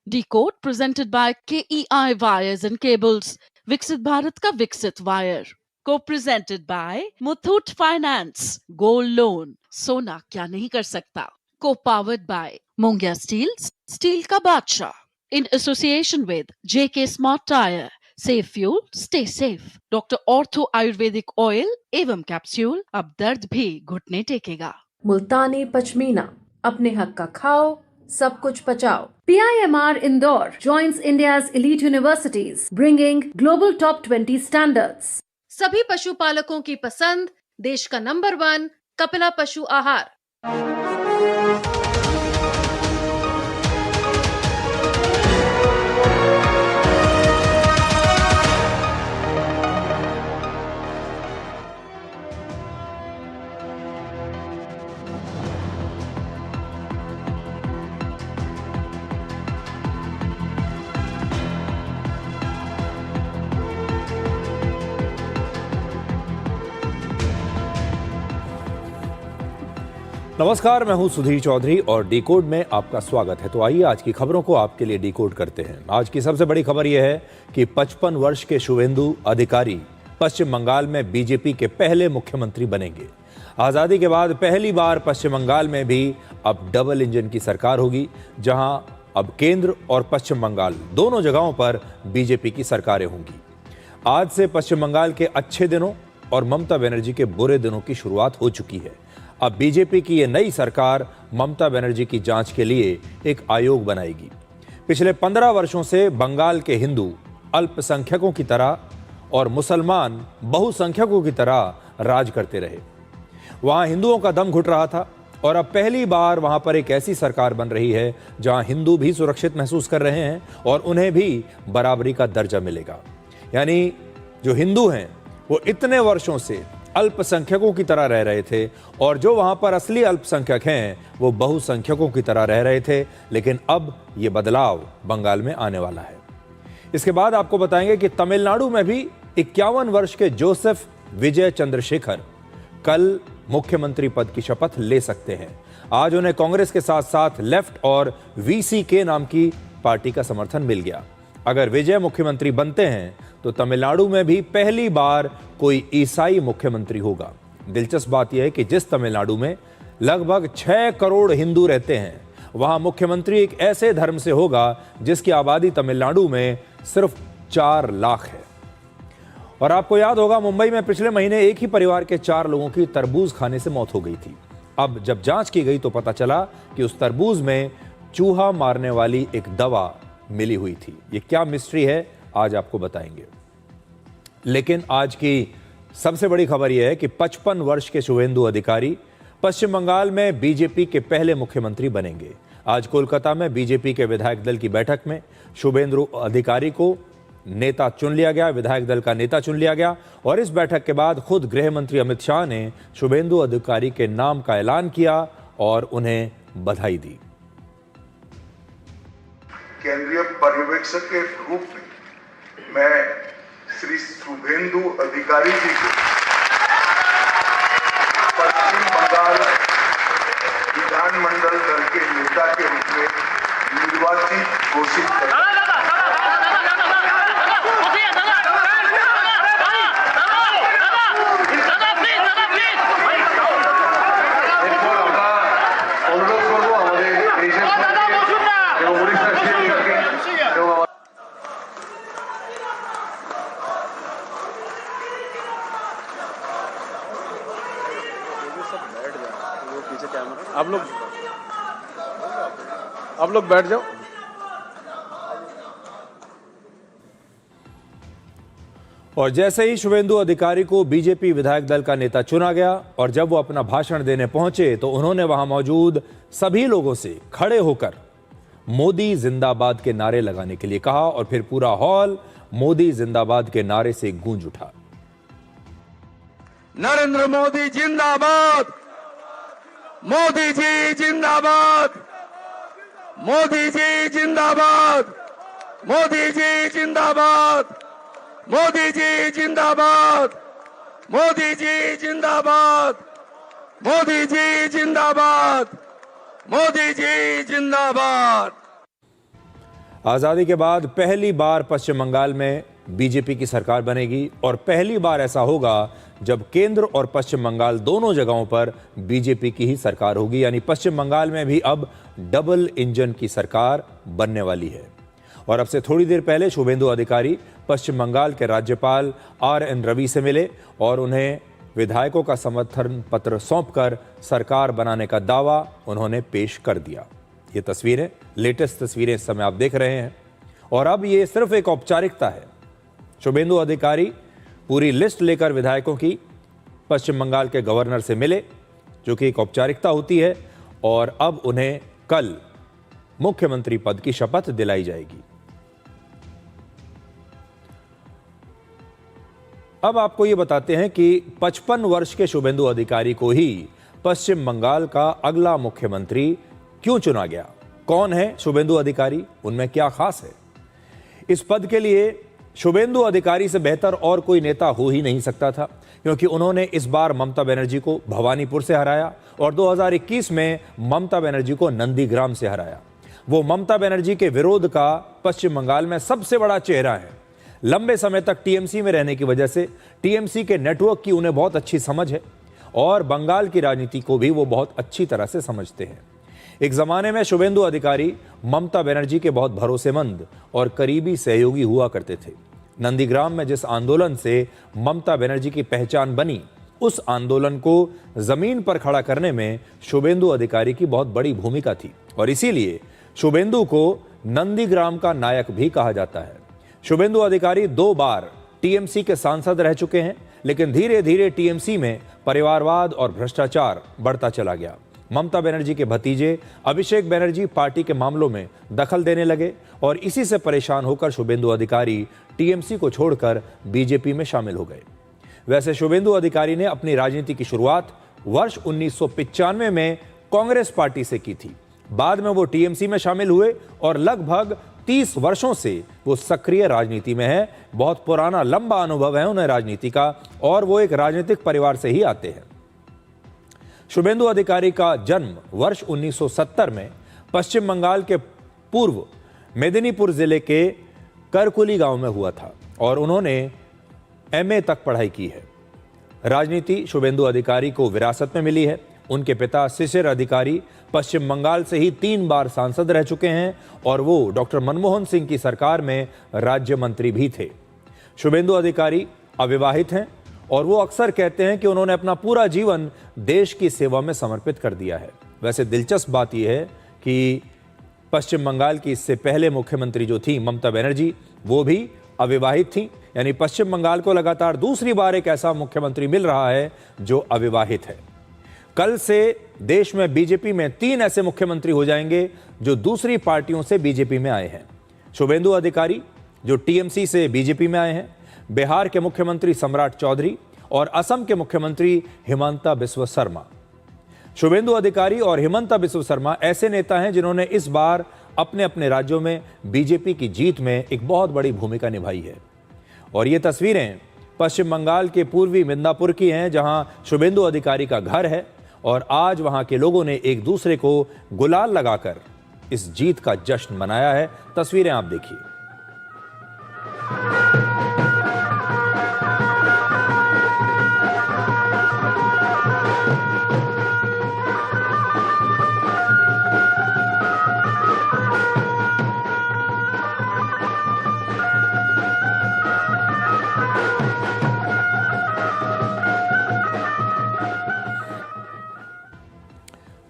Decode presented by KEI Wires and Cables. विकसित भारत का विकसित wire. Co-presented by Muthoot Finance. Gold Loan. सोना क्या नहीं कर सकता. Co-powered by Mongia Steels. Steel का बादशाह. In association with JK Smart Tire. Save fuel, stay safe. Dr. Ortho Ayurvedic Oil एवं कैप्सूल अब दर्द भी घुटने टेकेगा. मुल्तानी पश्मीना, अपने हक का खाओ, सब कुछ बचाओ. PIMR Indore joins India's elite universities, bringing global top 20 standards. सभी पशुपालकों की पसंद, देश का नंबर 1 कपिला पशु आहार. नमस्कार, मैं हूं सुधीर चौधरी और डिकोड में आपका स्वागत है। तो आइए आज की खबरों को आपके लिए डिकोड करते हैं। आज की सबसे बड़ी खबर यह है कि 55 वर्ष के शुभेंदु अधिकारी पश्चिम बंगाल में बीजेपी के पहले मुख्यमंत्री बनेंगे। आजादी के बाद पहली बार पश्चिम बंगाल में भी अब डबल इंजन की सरकार होगी, जहां अब केंद्र और पश्चिम बंगाल दोनों जगहों पर बीजेपी की सरकारें होंगी। आज से पश्चिम बंगाल के अच्छे दिनों और ममता बनर्जी के बुरे दिनों की शुरुआत हो चुकी है। अब बीजेपी की ये नई सरकार ममता बनर्जी की जांच के लिए एक आयोग बनाएगी। पिछले 15 वर्षों से बंगाल के हिंदू अल्पसंख्यकों की तरह और मुसलमान बहुसंख्यकों की तरह राज करते रहे। वहां हिंदुओं का दम घुट रहा था और अब पहली बार वहां पर एक ऐसी सरकार बन रही है जहां हिंदू भी सुरक्षित महसूस कर रहे हैं और उन्हें भी बराबरी का दर्जा मिलेगा। यानी जो हिंदू हैं वो इतने वर्षों से अल्पसंख्यकों की तरह रह रहे थे और जो वहां पर असली अल्पसंख्यक हैं वो बहुसंख्यकों की तरह रह रहे थे, लेकिन अब ये बदलाव बंगाल में आने वाला है। इसके बाद आपको बताएंगे कि तमिलनाडु में भी 51 वर्ष के जोसेफ विजय चंद्रशेखर कल मुख्यमंत्री पद की शपथ ले सकते हैं। आज उन्हें कांग्रेस के साथ साथ लेफ्ट और VCK नाम की पार्टी का समर्थन मिल गया। अगर विजय मुख्यमंत्री बनते हैं तो तमिलनाडु में भी पहली बार कोई ईसाई मुख्यमंत्री होगा। दिलचस्प बात यह है कि जिस तमिलनाडु में लगभग 6 करोड़ हिंदू रहते हैं, वहां मुख्यमंत्री एक ऐसे धर्म से होगा जिसकी आबादी तमिलनाडु में सिर्फ 4 लाख है। और आपको याद होगा, मुंबई में पिछले महीने एक ही परिवार के 4 लोगों की तरबूज खाने से मौत हो गई थी। अब जब जांच की गई तो पता चला कि उस तरबूज में चूहा मारने वाली एक दवा मिली हुई थी। ये क्या मिस्ट्री है, आज आपको बताएंगे। लेकिन आज की सबसे बड़ी खबर यह है कि 55 वर्ष के शुभेंदु अधिकारी पश्चिम बंगाल में बीजेपी के पहले मुख्यमंत्री बनेंगे। आज कोलकाता में बीजेपी के विधायक दल की बैठक में शुभेंदु अधिकारी को नेता चुन लिया गया, विधायक दल का नेता चुन लिया गया और इस बैठक के बाद खुद गृह मंत्री अमित शाह ने शुभेंदु अधिकारी के नाम का ऐलान किया और उन्हें बधाई दी। केंद्रीय पर्यवेक्षक के रूप में मैं श्री शुभेंदु अधिकारी जी को पश्चिम बंगाल विधानमंडल दल के नेता के रूप में निर्वाचित घोषित करता हूं। आप लोग बैठ जाओ। और जैसे ही शुभेंदु अधिकारी को बीजेपी विधायक दल का नेता चुना गया और जब वो अपना भाषण देने पहुंचे तो उन्होंने वहां मौजूद सभी लोगों से खड़े होकर मोदी जिंदाबाद के नारे लगाने के लिए कहा और फिर पूरा हॉल मोदी जिंदाबाद के नारे से गूंज उठा। नरेंद्र मोदी जिंदाबाद, मोदी जी जिंदाबाद, मोदी जी जिंदाबाद, मोदी जी जिंदाबाद, मोदी जी जिंदाबाद, मोदी जी जिंदाबाद, मोदी जी जिंदाबाद, मोदी जी जिंदाबाद। आज़ादी के बाद पहली बार पश्चिम बंगाल में बीजेपी की सरकार बनेगी और पहली बार ऐसा होगा जब केंद्र और पश्चिम बंगाल दोनों जगहों पर बीजेपी की ही सरकार होगी। यानी पश्चिम बंगाल में भी अब डबल इंजन की सरकार बनने वाली है। और अब से थोड़ी देर पहले शुभेंदु अधिकारी पश्चिम बंगाल के राज्यपाल RN रवि से मिले और उन्हें विधायकों का समर्थन पत्र सौंपकर सरकार बनाने का दावा उन्होंने पेश कर दिया। ये तस्वीरें, लेटेस्ट तस्वीरें इस समय आप देख रहे हैं और अब ये सिर्फ एक औपचारिकता है। शुभेंदु अधिकारी पूरी लिस्ट लेकर विधायकों की पश्चिम बंगाल के गवर्नर से मिले, जो कि एक औपचारिकता होती है, और अब उन्हें कल मुख्यमंत्री पद की शपथ दिलाई जाएगी। अब आपको यह बताते हैं कि 55 वर्ष के शुभेंदु अधिकारी को ही पश्चिम बंगाल का अगला मुख्यमंत्री क्यों चुना गया। कौन है शुभेंदु अधिकारी, उनमें क्या खास है। इस पद के लिए शुभेंदु अधिकारी से बेहतर और कोई नेता हो ही नहीं सकता था, क्योंकि उन्होंने इस बार ममता बनर्जी को भवानीपुर से हराया और 2021 में ममता बनर्जी को नंदीग्राम से हराया। वो ममता बनर्जी के विरोध का पश्चिम बंगाल में सबसे बड़ा चेहरा है। लंबे समय तक टीएमसी में रहने की वजह से टीएमसी के नेटवर्क की उन्हें बहुत अच्छी समझ है और बंगाल की राजनीति को भी वो बहुत अच्छी तरह से समझते हैं। एक जमाने में शुभेंदु अधिकारी ममता बनर्जी के बहुत भरोसेमंद और करीबी सहयोगी हुआ करते थे। नंदीग्राम में जिस आंदोलन से ममता बनर्जी की पहचान बनी, उस आंदोलन को जमीन पर खड़ा करने में शुभेंदु अधिकारी की बहुत बड़ी भूमिका थी और इसीलिए शुभेंदु को नंदीग्राम का नायक भी कहा जाता है। शुभेंदु अधिकारी 2 बार टीएमसी के सांसद रह चुके हैं, लेकिन धीरे धीरे टीएमसी में परिवारवाद और भ्रष्टाचार बढ़ता चला गया। ममता बनर्जी के भतीजे अभिषेक बनर्जी पार्टी के मामलों में दखल देने लगे और इसी से परेशान होकर शुभेंदु अधिकारी टीएमसी को छोड़कर बीजेपी में शामिल हो गए। वैसे शुभेंदु अधिकारी ने अपनी राजनीति की शुरुआत वर्ष 1995 में कांग्रेस पार्टी से की थी। बाद में वो टीएमसी में शामिल हुए और लगभग 30 वर्षों से वो सक्रिय राजनीति में है। बहुत पुराना लंबा अनुभव है उन्हें राजनीति का और वो एक राजनीतिक परिवार से ही आते हैं। शुभेंदु अधिकारी का जन्म वर्ष 1970 में पश्चिम बंगाल के पूर्व मेदिनीपुर जिले के करकुली गांव में हुआ था और उन्होंने MA तक पढ़ाई की है। राजनीति शुभेंदु अधिकारी को विरासत में मिली है। उनके पिता शिशिर अधिकारी पश्चिम बंगाल से ही 3 बार सांसद रह चुके हैं और वो डॉक्टर मनमोहन सिंह की सरकार में राज्य मंत्री भी थे। शुभेंदु अधिकारी अविवाहित हैं और वो अक्सर कहते हैं कि उन्होंने अपना पूरा जीवन देश की सेवा में समर्पित कर दिया है। वैसे दिलचस्प बात यह है कि पश्चिम बंगाल की इससे पहले मुख्यमंत्री जो थी ममता बनर्जी, वो भी अविवाहित थी। यानी पश्चिम बंगाल को लगातार दूसरी बार एक ऐसा मुख्यमंत्री मिल रहा है जो अविवाहित है। कल से देश में बीजेपी में 3 ऐसे मुख्यमंत्री हो जाएंगे जो दूसरी पार्टियों से बीजेपी में आए हैं। शुभेंदु अधिकारी जो टीएमसी से बीजेपी में आए हैं, बिहार के मुख्यमंत्री सम्राट चौधरी और असम के मुख्यमंत्री हिमंता बिस्वा शर्मा। शुभेंदु अधिकारी और हिमंता बिस्वा शर्मा ऐसे नेता हैं जिन्होंने इस बार अपने अपने राज्यों में बीजेपी की जीत में एक बहुत बड़ी भूमिका निभाई है। और ये तस्वीरें पश्चिम बंगाल के पूर्वी मिदनापुर की हैं, जहां शुभेंदु अधिकारी का घर है और आज वहां के लोगों ने एक दूसरे को गुलाल लगाकर इस जीत का जश्न मनाया है। तस्वीरें आप देखिए।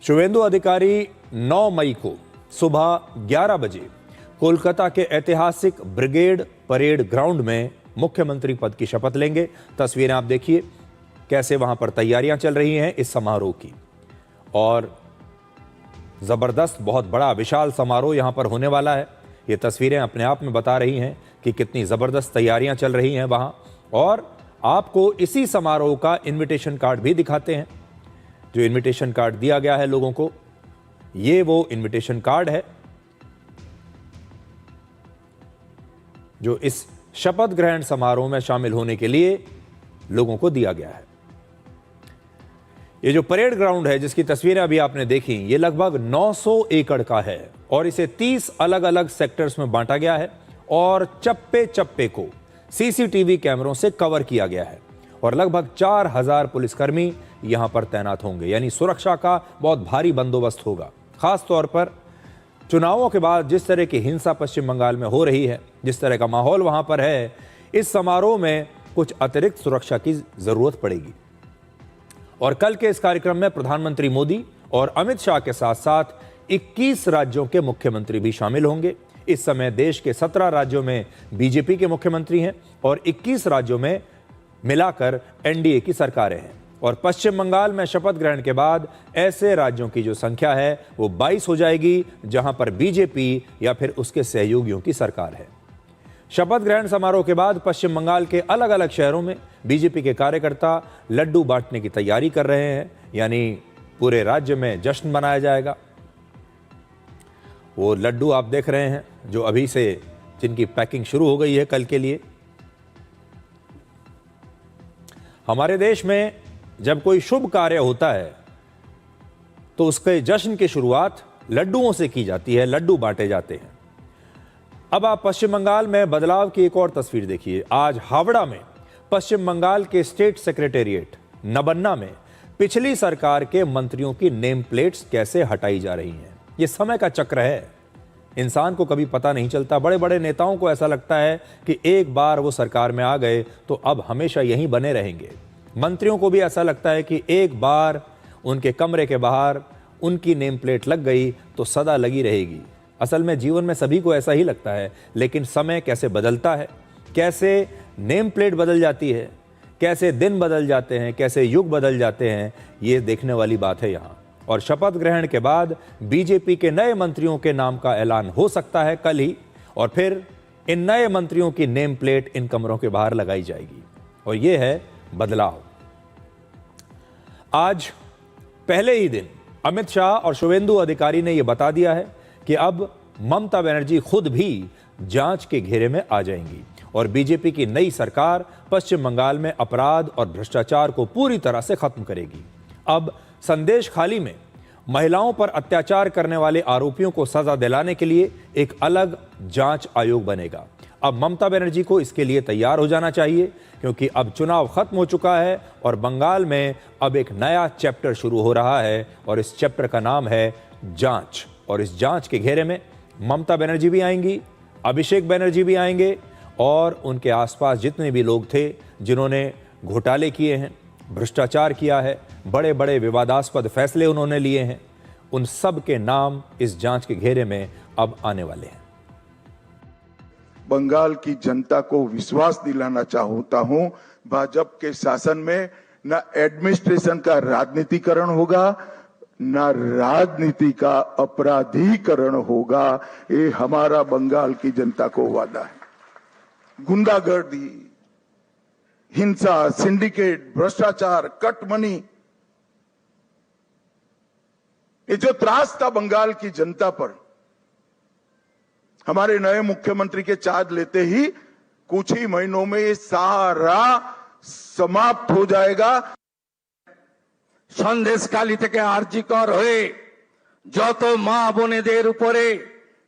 शुभेंदु अधिकारी 9 मई को सुबह 11 बजे कोलकाता के ऐतिहासिक ब्रिगेड परेड ग्राउंड में मुख्यमंत्री पद की शपथ लेंगे। तस्वीरें आप देखिए कैसे वहां पर तैयारियां चल रही हैं इस समारोह की, और जबरदस्त बहुत बड़ा विशाल समारोह यहां पर होने वाला है। ये तस्वीरें अपने आप में बता रही हैं कि कितनी जबरदस्त तैयारियां चल रही हैं वहां। और आपको इसी समारोह का इन्विटेशन कार्ड भी दिखाते हैं। जो इन्विटेशन कार्ड दिया गया है लोगों को, ये वो इन्विटेशन कार्ड है जो इस शपथ ग्रहण समारोह में शामिल होने के लिए लोगों को दिया गया है। ये जो परेड ग्राउंड है जिसकी तस्वीरें अभी आपने देखी, ये लगभग 900 एकड़ का है और इसे 30 अलग अलग सेक्टर्स में बांटा गया है और चप्पे चप्पे को सीसीटीवी कैमरों से कवर किया गया है और लगभग 4000 पुलिसकर्मी यहां पर तैनात होंगे। यानी सुरक्षा का बहुत भारी बंदोबस्त होगा। खास तौर पर चुनावों के बाद जिस तरह की हिंसा पश्चिम बंगाल में हो रही है, जिस तरह का माहौल वहां पर है, इस समारोह में कुछ अतिरिक्त सुरक्षा की जरूरत पड़ेगी। और कल के इस कार्यक्रम में प्रधानमंत्री मोदी और अमित शाह के साथ साथ 21 राज्यों के मुख्यमंत्री भी शामिल होंगे। इस समय देश के 17 राज्यों में बीजेपी के मुख्यमंत्री हैं और 21 राज्यों में मिलाकर एनडीए की सरकारें हैं। और पश्चिम बंगाल में शपथ ग्रहण के बाद ऐसे राज्यों की जो संख्या है वो 22 हो जाएगी जहां पर बीजेपी या फिर उसके सहयोगियों की सरकार है। शपथ ग्रहण समारोह के बाद पश्चिम बंगाल के अलग अलग शहरों में बीजेपी के कार्यकर्ता लड्डू बांटने की तैयारी कर रहे हैं। यानी पूरे राज्य में जश्न मनाया जाएगा। वो लड्डू आप देख रहे हैं जो अभी से जिनकी पैकिंग शुरू हो गई है कल के लिए। हमारे देश में जब कोई शुभ कार्य होता है तो उसके जश्न की शुरुआत लड्डुओं से की जाती है, लड्डू बांटे जाते हैं। अब आप पश्चिम बंगाल में बदलाव की एक और तस्वीर देखिए। आज हावड़ा में पश्चिम बंगाल के स्टेट सेक्रेटेरिएट नबन्ना में पिछली सरकार के मंत्रियों की नेम प्लेट्स कैसे हटाई जा रही हैं। यह समय का चक्र है, इंसान को कभी पता नहीं चलता। बड़े बड़े नेताओं को ऐसा लगता है कि एक बार वो सरकार में आ गए तो अब हमेशा यहीं बने रहेंगे। मंत्रियों को भी ऐसा लगता है कि एक बार उनके कमरे के बाहर उनकी नेम प्लेट लग गई तो सदा लगी रहेगी। असल में जीवन में सभी को ऐसा ही लगता है, लेकिन समय कैसे बदलता है, कैसे नेम प्लेट बदल जाती है, कैसे दिन बदल जाते हैं, कैसे युग बदल जाते हैं, ये देखने वाली बात है यहाँ। और शपथ ग्रहण के बाद बीजेपी के नए मंत्रियों के नाम का ऐलान हो सकता है कल ही, और फिर इन नए मंत्रियों की नेम प्लेट इन कमरों के बाहर लगाई जाएगी। और यह है बदलाव। आज पहले ही दिन अमित शाह और शुवेंदु अधिकारी ने यह बता दिया है कि अब ममता बनर्जी खुद भी जांच के घेरे में आ जाएंगी और बीजेपी की नई सरकार पश्चिम बंगाल में अपराध और भ्रष्टाचार को पूरी तरह से खत्म करेगी। अब संदेश खाली में महिलाओं पर अत्याचार करने वाले आरोपियों को सजा दिलाने के लिए एक अलग जांच आयोग बनेगा। अब ममता बनर्जी को इसके लिए तैयार हो जाना चाहिए, क्योंकि अब चुनाव खत्म हो चुका है और बंगाल में अब एक नया चैप्टर शुरू हो रहा है और इस चैप्टर का नाम है जांच। और इस जांच के घेरे में ममता बनर्जी भी आएंगी, अभिषेक बनर्जी भी आएंगे और उनके आसपास जितने भी लोग थे जिन्होंने घोटाले किए हैं, भ्रष्टाचार किया है, बड़े बड़े विवादास्पद फैसले उन्होंने लिए हैं, उन सब के नाम इस जांच के घेरे में अब आने वाले हैं। बंगाल की जनता को विश्वास दिलाना चाहता हूं, भाजपा के शासन में न एडमिनिस्ट्रेशन का राजनीतिकरण होगा, न राजनीति का अपराधीकरण होगा। ये हमारा बंगाल की जनता को वादा है। गुंडागर्दी, हिंसा, सिंडिकेट, भ्रष्टाचार, कट मनी, ये जो त्रास था बंगाल की जनता पर, हमारे नए मुख्यमंत्री के चार्ज लेते ही कुछ ही महीनों में ये सारा समाप्त हो जाएगा। সন্দেশখালী থেকে আরজিকর হয়ে যত মা বোনেদের উপরে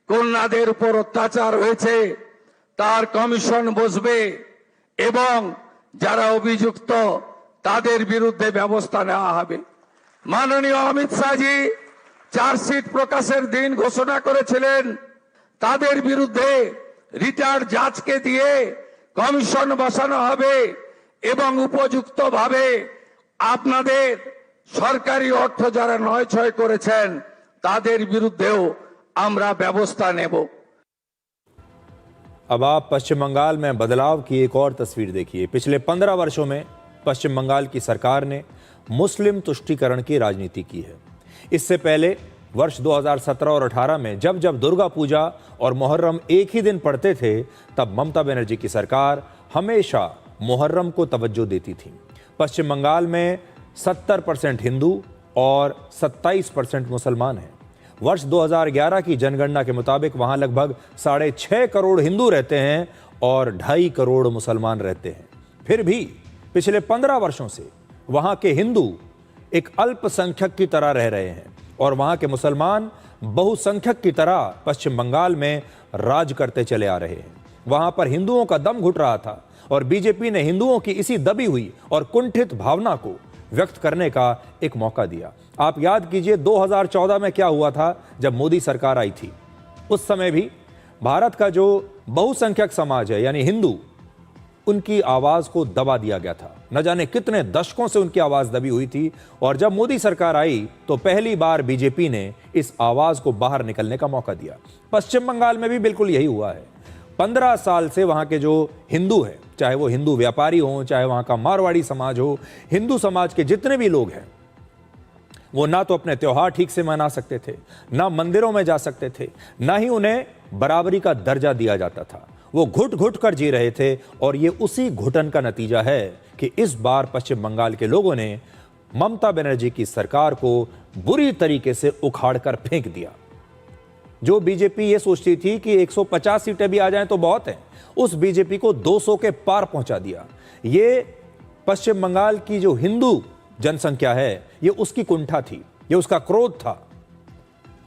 কন্যাদের উপর অত্যাচার হয়েছে তার কমিশন বসবে এবং যারা অভিযুক্ত তাদের বিরুদ্ধে ব্যবস্থা নেওয়া হবে। মাননীয় অমিত শাহজি চার্জশিট প্রকাশের দিন ঘোষণা করেছিলেন, তাদের বিরুদ্ধে রিটার্ড জাজকে দিয়ে কমিশন বসানো হবে এবং উপযুক্তভাবে আপনাদের সরকারি অর্থ যারা নয় ছয় করেছেন তাদের বিরুদ্ধেও আমরা ব্যবস্থা নেব। अब आप पश्चिम बंगाल में बदलाव की एक और तस्वीर देखिए। पिछले 15 वर्षों में पश्चिम बंगाल की सरकार ने मुस्लिम तुष्टीकरण की राजनीति की है। इससे पहले वर्ष 2017 और 18 में जब जब दुर्गा पूजा और मुहर्रम एक ही दिन पड़ते थे तब ममता बनर्जी की सरकार हमेशा मुहर्रम को तवज्जो देती थी। पश्चिम बंगाल में 70% हिंदू और 27% मुसलमान हैं। वर्ष 2011 की जनगणना के मुताबिक वहां लगभग 6.5 करोड़ हिंदू रहते हैं और 2.5 करोड़ मुसलमान रहते हैं। फिर भी पिछले 15 वर्षों से वहां के हिंदू एक अल्पसंख्यक की तरह रह रहे हैं और वहां के मुसलमान बहुसंख्यक की तरह पश्चिम बंगाल में राज करते चले आ रहे हैं। वहां पर हिंदुओं का दम घुट रहा था और बीजेपी ने हिंदुओं की इसी दबी हुई और कुंठित भावना को व्यक्त करने का एक मौका दिया। आप याद कीजिए 2014 में क्या हुआ था जब मोदी सरकार आई थी। उस समय भी भारत का जो बहुसंख्यक समाज है यानी हिंदू, उनकी आवाज को दबा दिया गया था। न जाने कितने दशकों से उनकी आवाज दबी हुई थी और जब मोदी सरकार आई तो पहली बार बीजेपी ने इस आवाज को बाहर निकलने का मौका दिया। पश्चिम बंगाल में भी बिल्कुल यही हुआ है। 15 साल से वहां के जो हिंदू हैं, चाहे वो हिंदू व्यापारी हो, चाहे वहां का मारवाड़ी समाज हो, हिंदू समाज के जितने भी लोग हैं, वो ना तो अपने त्योहार ठीक से मना सकते थे, ना मंदिरों में जा सकते थे, ना ही उन्हें बराबरी का दर्जा दिया जाता था। वो घुट घुट कर जी रहे थे और ये उसी घुटन का नतीजा है कि इस बार पश्चिम बंगाल के लोगों ने ममता बनर्जी की सरकार को बुरी तरीके से उखाड़ कर फेंक दिया। जो बीजेपी ये सोचती थी कि 150 सीटें भी आ जाएं तो बहुत है, उस बीजेपी को 200 के पार पहुंचा दिया। ये पश्चिम बंगाल की जो हिंदू जनसंख्या है, ये उसकी कुंठा थी, ये उसका क्रोध था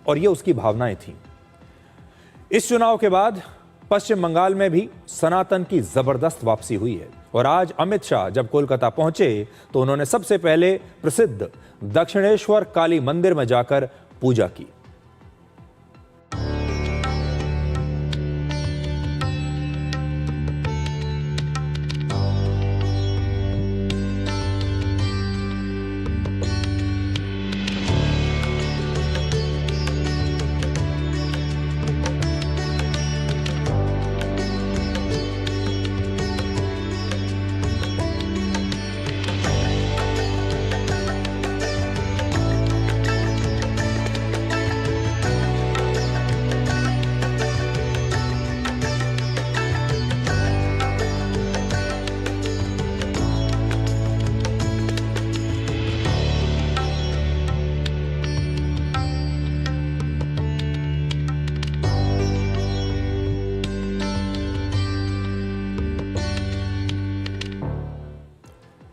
और ये उसकी भावनाएं थी। इस चुनाव के बाद पश्चिम बंगाल में भी सनातन की जबरदस्त वापसी हुई है और आज अमित शाह जब कोलकाता पहुंचे तो उन्होंने सबसे पहले प्रसिद्ध दक्षिणेश्वर काली मंदिर में जाकर पूजा की।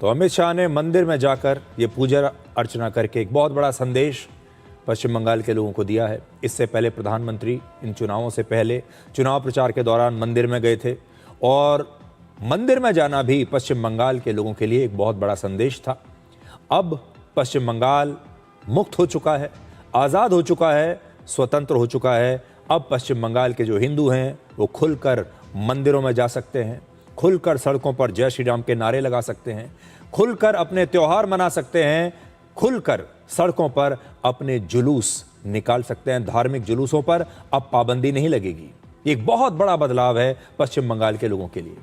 तो अमित शाह ने मंदिर में जाकर ये पूजा अर्चना करके एक बहुत बड़ा संदेश पश्चिम बंगाल के लोगों को दिया है। इससे पहले प्रधानमंत्री इन चुनावों से पहले चुनाव प्रचार के दौरान मंदिर में गए थे और मंदिर में जाना भी पश्चिम बंगाल के लोगों के लिए एक बहुत बड़ा संदेश था। अब पश्चिम बंगाल मुक्त हो चुका है, आज़ाद हो चुका है, स्वतंत्र हो चुका है। अब पश्चिम बंगाल के जो हिंदू हैं वो खुलकर मंदिरों में जा सकते हैं, खुलकर सड़कों पर जय श्री राम के नारे लगा सकते हैं, खुलकर अपने त्योहार मना सकते हैं, खुलकर सड़कों पर अपने जुलूस निकाल सकते हैं। धार्मिक जुलूसों पर अब पाबंदी नहीं लगेगी। एक बहुत बड़ा बदलाव है पश्चिम बंगाल के लोगों के लिए।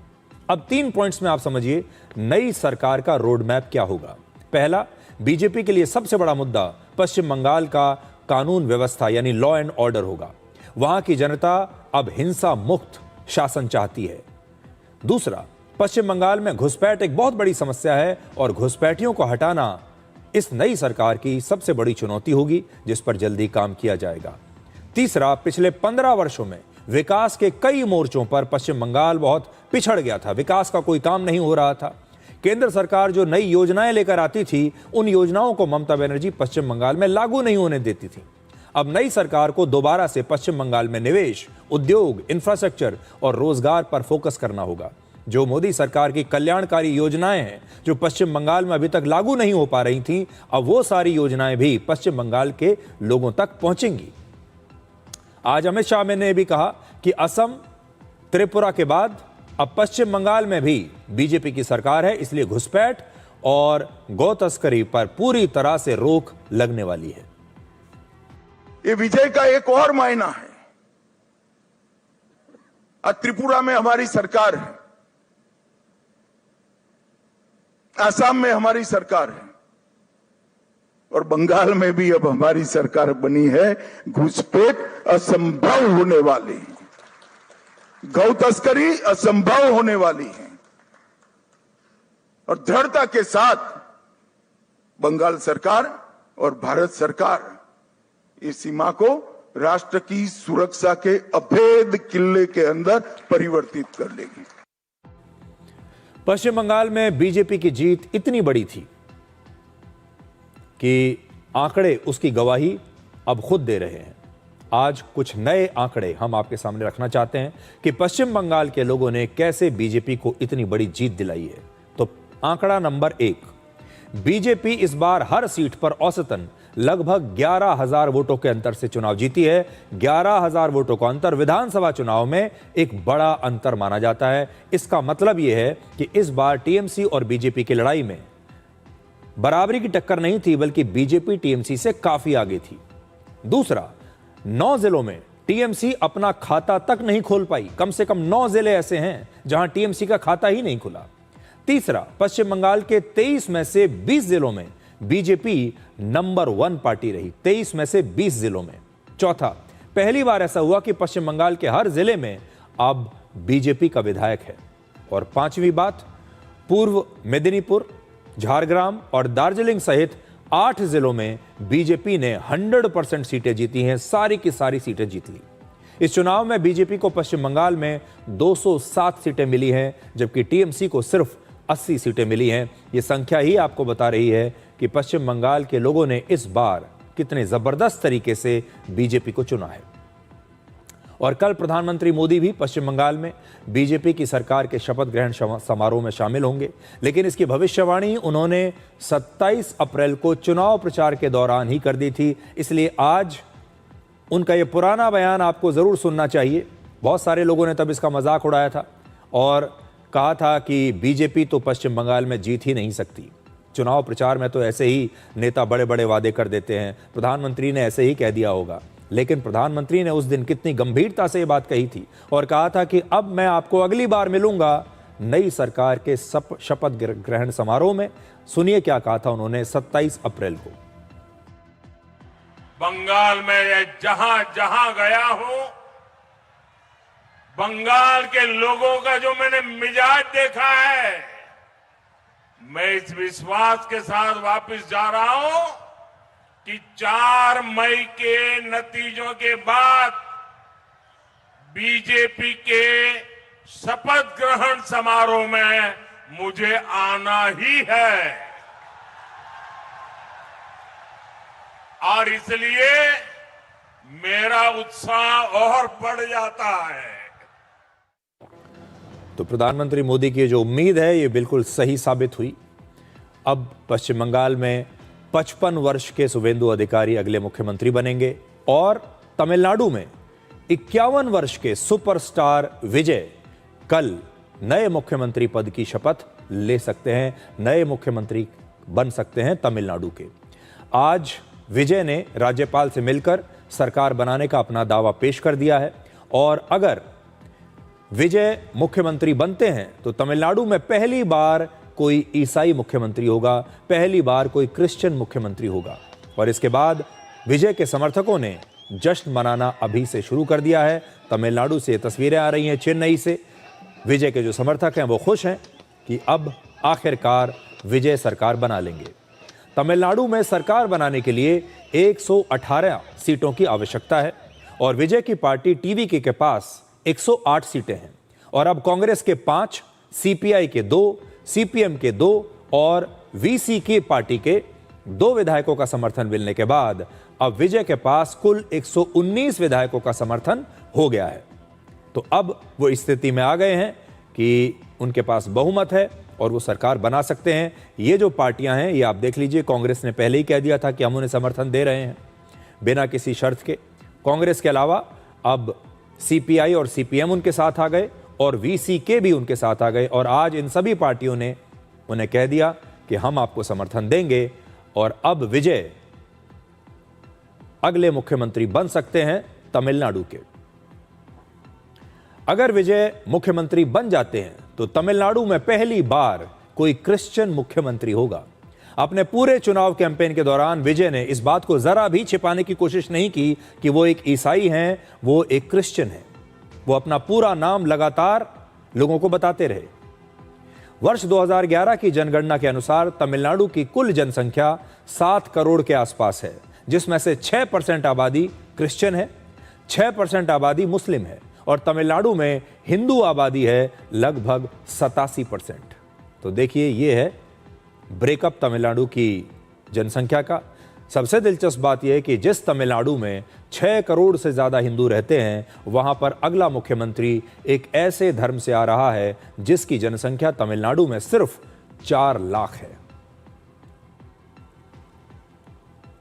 अब 3 पॉइंट्स में आप समझिए नई सरकार का रोड मैप क्या होगा। पहला, बीजेपी के लिए सबसे बड़ा मुद्दा पश्चिम बंगाल का कानून व्यवस्था यानी लॉ एंड ऑर्डर होगा। वहां की जनता अब हिंसा मुक्त शासन चाहती है। दूसरा, पश्चिम बंगाल में घुसपैठ एक बहुत बड़ी समस्या है और घुसपैठियों को हटाना इस नई सरकार की सबसे बड़ी चुनौती होगी, जिस पर जल्दी काम किया जाएगा। तीसरा, पिछले 15 वर्षों में विकास के कई मोर्चों पर पश्चिम बंगाल बहुत पिछड़ गया था। विकास का कोई काम नहीं हो रहा था। केंद्र सरकार जो नई योजनाएं लेकर आती थी, उन योजनाओं को ममता बनर्जी पश्चिम बंगाल में लागू नहीं होने देती थी। अब नई सरकार को दोबारा से पश्चिम बंगाल में निवेश, उद्योग, इंफ्रास्ट्रक्चर और रोजगार पर फोकस करना होगा। जो मोदी सरकार की कल्याणकारी योजनाएं हैं जो पश्चिम बंगाल में अभी तक लागू नहीं हो पा रही थीं, अब वो सारी योजनाएं भी पश्चिम बंगाल के लोगों तक पहुंचेंगी। आज अमित शाह ने भी कहा कि असम, त्रिपुरा के बाद अब पश्चिम बंगाल में भी बीजेपी की सरकार है, इसलिए घुसपैठ और गौ तस्करी पर पूरी तरह से रोक लगने वाली है। ये विजय का एक और मायना है। आज त्रिपुरा में हमारी सरकार है, असम में हमारी सरकार है और बंगाल में भी अब हमारी सरकार बनी है। घुसपैठ असंभव होने वाली है, गौ तस्करी असंभव होने वाली है और दृढ़ता के साथ बंगाल सरकार और भारत सरकार इस सीमा को राष्ट्र की सुरक्षा के अभेद किले के अंदर परिवर्तित कर लेगी। पश्चिम बंगाल में बीजेपी की जीत इतनी बड़ी थी कि आंकड़े उसकी गवाही अब खुद दे रहे हैं। आज कुछ नए आंकड़े हम आपके सामने रखना चाहते हैं कि पश्चिम बंगाल के लोगों ने कैसे बीजेपी को इतनी बड़ी जीत दिलाई है। तो आंकड़ा नंबर 1, बीजेपी इस बार हर सीट पर औसतन लगभग 11,000 वोटों के अंतर से चुनाव जीती है। 11,000 वोटों का अंतर विधानसभा चुनाव में एक बड़ा अंतर माना जाता है। इसका मतलब यह है कि इस बार टीएमसी और बीजेपी की लड़ाई में बराबरी की टक्कर नहीं थी, बल्कि बीजेपी टीएमसी से काफी आगे थी। दूसरा, 9 जिलों में टीएमसी अपना खाता तक नहीं खोल पाई। कम से कम 9 जिले ऐसे हैं जहां टीएमसी का खाता ही नहीं खुला। तीसरा, पश्चिम बंगाल के 23 में से 20 जिलों में बीजेपी नंबर 1 पार्टी रही। 23 में से 20 जिलों में। चौथा, पहली बार ऐसा हुआ कि पश्चिम बंगाल के हर जिले में अब बीजेपी का विधायक है। और पांचवी बात, पूर्व मेदिनीपुर, झारग्राम और दार्जिलिंग सहित 8 जिलों में बीजेपी ने 100% सीटें जीती हैं। सारी की सारी सीटें जीत ली। इस चुनाव में बीजेपी को पश्चिम बंगाल में 207 सीटें मिली हैं, जबकि टीएमसी को सिर्फ 80 सीटें मिली हैं। यह संख्या ही आपको बता रही है कि पश्चिम बंगाल के लोगों ने इस बार कितने जबरदस्त तरीके से बीजेपी को चुना है। और कल प्रधानमंत्री मोदी भी पश्चिम बंगाल में बीजेपी की सरकार के शपथ ग्रहण समारोह में शामिल होंगे। लेकिन इसकी भविष्यवाणी उन्होंने 27 अप्रैल को चुनाव प्रचार के दौरान ही कर दी थी। इसलिए आज उनका यह पुराना बयान आपको जरूर सुनना चाहिए। बहुत सारे लोगों ने तब इसका मजाक उड़ाया था और कहा था कि बीजेपी तो पश्चिम बंगाल में जीत ही नहीं सकती। चुनाव प्रचार में तो ऐसे ही नेता बड़े बड़े वादे कर देते हैं। प्रधानमंत्री ने ऐसे ही कह दिया होगा। लेकिन प्रधानमंत्री ने उस दिन कितनी गंभीरता से ये बात कही थी और कहा था कि अब मैं आपको अगली बार मिलूंगा नई सरकार के शपथ ग्रहण समारोह में। सुनिए क्या कहा था उन्होंने 27 अप्रैल को। बंगाल में जहां जहां गया हूं, बंगाल के लोगों का जो मैंने मिजाज देखा है, मैं इस विश्वास के साथ वापस जा रहा हूं कि 4 मई के नतीजों के बाद बीजेपी के शपथ ग्रहण समारोह में मुझे आना ही है। और इसलिए मेरा उत्साह और बढ़ जाता है। तो प्रधानमंत्री मोदी की जो उम्मीद है ये बिल्कुल सही साबित हुई। अब पश्चिम बंगाल में 55 वर्ष के शुवेंदु अधिकारी अगले मुख्यमंत्री बनेंगे और तमिलनाडु में 51 वर्ष के सुपरस्टार विजय कल नए मुख्यमंत्री पद की शपथ ले सकते हैं, नए मुख्यमंत्री बन सकते हैं तमिलनाडु के। आज विजय ने राज्यपाल से मिलकर सरकार बनाने का अपना दावा पेश कर दिया है और अगर विजय मुख्यमंत्री बनते हैं तो तमिलनाडु में पहली बार कोई ईसाई मुख्यमंत्री होगा, पहली बार कोई क्रिश्चियन मुख्यमंत्री होगा। और इसके बाद विजय के समर्थकों ने जश्न मनाना अभी से शुरू कर दिया है। तमिलनाडु से तस्वीरें आ रही हैं, चेन्नई से। विजय के जो समर्थक हैं वो खुश हैं कि अब आखिरकार विजय सरकार बना लेंगे। तमिलनाडु में सरकार बनाने के लिए 118 सीटों की आवश्यकता है और विजय की पार्टी टीवीके के पास 108 सीटें हैं और अब कांग्रेस के 5, सीपीआई के 2, सीपीएम के 2 और वीसीके पार्टी के 2 विधायकों का समर्थन मिलने के बाद अब विजय के पास कुल 119 विधायकों का समर्थन हो गया है। तो अब वो इस स्थिति में आ गए हैं कि उनके पास बहुमत है और वो सरकार बना सकते हैं। ये जो पार्टियां हैं ये आप देख लीजिए, कांग्रेस ने पहले ही कह दिया था कि हम उन्हें समर्थन दे रहे हैं बिना किसी शर्त के। कांग्रेस के अलावा अब सीपीआई और सीपीएम उनके साथ आ गए और वीसीके भी उनके साथ आ गए और आज इन सभी पार्टियों ने उन्हें कह दिया कि हम आपको समर्थन देंगे और अब विजय अगले मुख्यमंत्री बन सकते हैं तमिलनाडु के। अगर विजय मुख्यमंत्री बन जाते हैं तो तमिलनाडु में पहली बार कोई क्रिश्चियन मुख्यमंत्री होगा। अपने पूरे चुनाव कैंपेन के दौरान विजय ने इस बात को जरा भी छिपाने की कोशिश नहीं की कि वो एक ईसाई हैं, वो एक क्रिश्चियन हैं। वो अपना पूरा नाम लगातार लोगों को बताते रहे। वर्ष 2011 की जनगणना के अनुसार तमिलनाडु की कुल जनसंख्या 7 करोड़ के आसपास है, जिसमें से 6% आबादी क्रिश्चियन है, 6% आबादी मुस्लिम है और तमिलनाडु में हिंदू आबादी है लगभग 87%। तो देखिए ये है ब्रेकअप तमिलनाडु की जनसंख्या का। सबसे दिलचस्प बात यह है कि जिस तमिलनाडु में 6 करोड़ से ज़्यादा हिंदू रहते हैं, वहाँ पर अगला मुख्यमंत्री एक ऐसे धर्म से आ रहा है जिसकी जनसंख्या तमिलनाडु में सिर्फ 4 लाख है।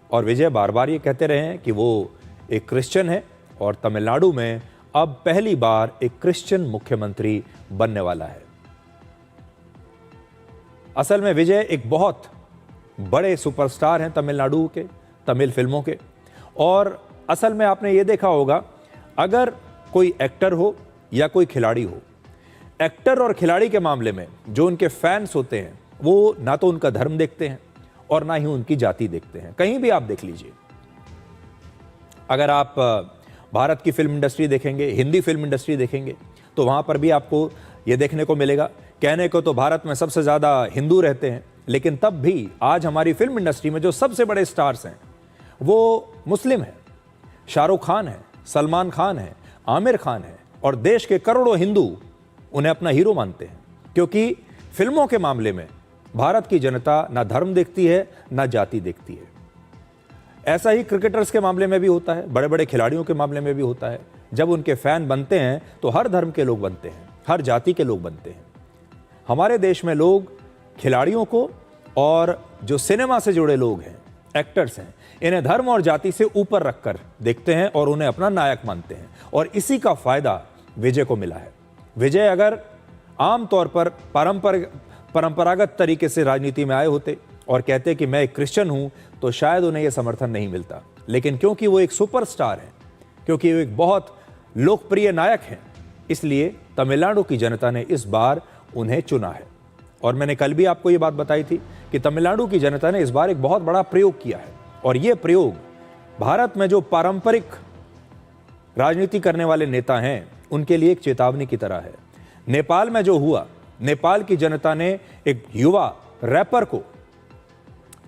और विजय बार बार ये कहते रहे हैं कि वो एक क्रिश्चियन है और तमिलनाडु में अब पहली बार एक क्रिश्चियन मुख्यमंत्री बनने वाला है। असल में विजय एक बहुत बड़े सुपरस्टार हैं तमिलनाडु के, तमिल फिल्मों के। और असल में आपने ये देखा होगा, अगर कोई एक्टर हो या कोई खिलाड़ी हो, एक्टर और खिलाड़ी के मामले में जो उनके फैंस होते हैं वो ना तो उनका धर्म देखते हैं और ना ही उनकी जाति देखते हैं। कहीं भी आप देख लीजिए, अगर आप भारत की फिल्म इंडस्ट्री देखेंगे, हिंदी फिल्म इंडस्ट्री देखेंगे, तो वहाँ पर भी आपको ये देखने को मिलेगा। कहने को तो भारत में सबसे ज़्यादा हिंदू रहते हैं, लेकिन तब भी आज हमारी फिल्म इंडस्ट्री में जो सबसे बड़े स्टार्स हैं वो मुस्लिम हैं। शाहरुख खान है, सलमान खान है, आमिर खान है, और देश के करोड़ों हिंदू उन्हें अपना हीरो मानते हैं, क्योंकि फिल्मों के मामले में भारत की जनता ना धर्म देखती है ना जाति देखती है। ऐसा ही क्रिकेटर्स के मामले में भी होता है, बड़े बड़े खिलाड़ियों के मामले में भी होता है। जब उनके फैन बनते हैं तो हर धर्म के लोग बनते हैं, हर जाति के लोग बनते हैं। हमारे देश में लोग खिलाड़ियों को और जो सिनेमा से जुड़े लोग हैं, एक्टर्स हैं, इन्हें धर्म और जाति से ऊपर रखकर देखते हैं और उन्हें अपना नायक मानते हैं। और इसी का फायदा विजय को मिला है। विजय अगर आमतौर पर परंपरागत तरीके से राजनीति में आए होते और कहते कि मैं एक क्रिश्चियन हूं, तो शायद उन्हें यह समर्थन नहीं मिलता। लेकिन क्योंकि वो एक सुपरस्टार है, क्योंकि वो एक बहुत लोकप्रिय नायक हैं, इसलिए तमिलनाडु की जनता ने इस बार उन्हें चुना है। और मैंने कल भी आपको ये बात बताई थी कि तमिलनाडु की जनता ने इस बार एक बहुत बड़ा प्रयोग किया है। और ये प्रयोग भारत में जो पारंपरिक राजनीति करने वाले नेता हैं उनके लिए एक चेतावनी की तरह है। नेपाल में जो हुआ, नेपाल की जनता ने एक युवा रैपर को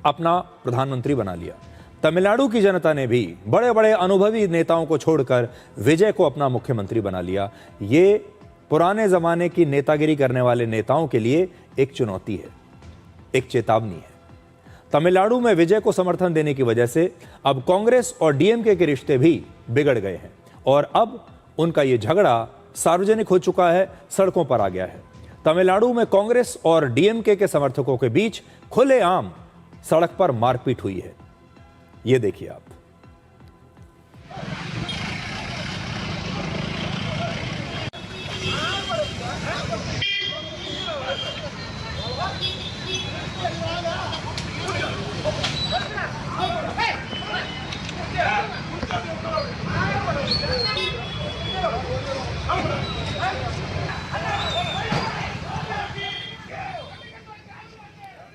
अपना प्रधानमंत्री बना लिया। तमिलनाडु की जनता ने भी बड़े बड़े अनुभवी नेताओं को छोड़कर विजय को अपना मुख्यमंत्री बना लिया। ये पुराने जमाने की नेतागिरी करने वाले नेताओं के लिए एक चुनौती है, एक चेतावनी है। तमिलनाडु में विजय को समर्थन देने की वजह से अब कांग्रेस और डीएमके के रिश्ते भी बिगड़ गए हैं और अब उनका ये झगड़ा सार्वजनिक हो चुका है, सड़कों पर आ गया है। तमिलनाडु में कांग्रेस और डीएमके के समर्थकों के बीच खुलेआम सड़क पर मारपीट हुई है। ये देखिए आप।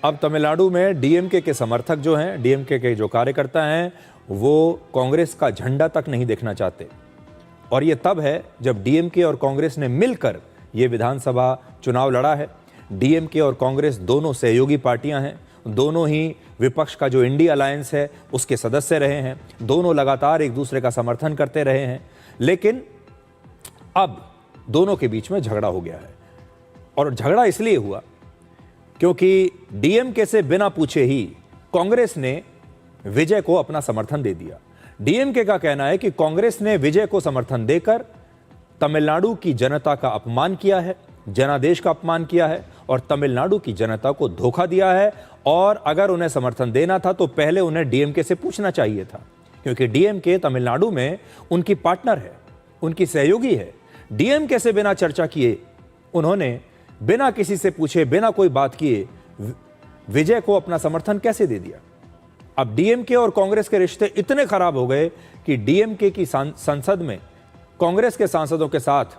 अब तमिलनाडु में डीएमके के समर्थक जो हैं, डीएमके के जो कार्यकर्ता हैं, वो कांग्रेस का झंडा तक नहीं देखना चाहते। और ये तब है जब डीएमके और कांग्रेस ने मिलकर ये विधानसभा चुनाव लड़ा है। डीएमके और कांग्रेस दोनों सहयोगी पार्टियां हैं, दोनों ही विपक्ष का जो इंडिया अलायंस है उसके सदस्य रहे हैं, दोनों लगातार एक दूसरे का समर्थन करते रहे हैं। लेकिन अब दोनों के बीच में झगड़ा हो गया है। और झगड़ा इसलिए हुआ क्योंकि डीएमके से बिना पूछे ही कांग्रेस ने विजय को अपना समर्थन दे दिया। डीएमके का कहना है कि कांग्रेस ने विजय को समर्थन देकर तमिलनाडु की जनता का अपमान किया है, जनादेश का अपमान किया है और तमिलनाडु की जनता को धोखा दिया है। और अगर उन्हें समर्थन देना था तो पहले उन्हें डीएमके से पूछना चाहिए था, क्योंकि डीएमके तमिलनाडु में उनकी पार्टनर है, उनकी सहयोगी है। डीएमके से बिना चर्चा किए उन्होंने बिना किसी से पूछे, बिना कोई बात किए विजय को अपना समर्थन कैसे दे दिया। अब डीएमके और कांग्रेस के रिश्ते इतने खराब हो गए कि डीएमके की संसद में कांग्रेस के सांसदों के साथ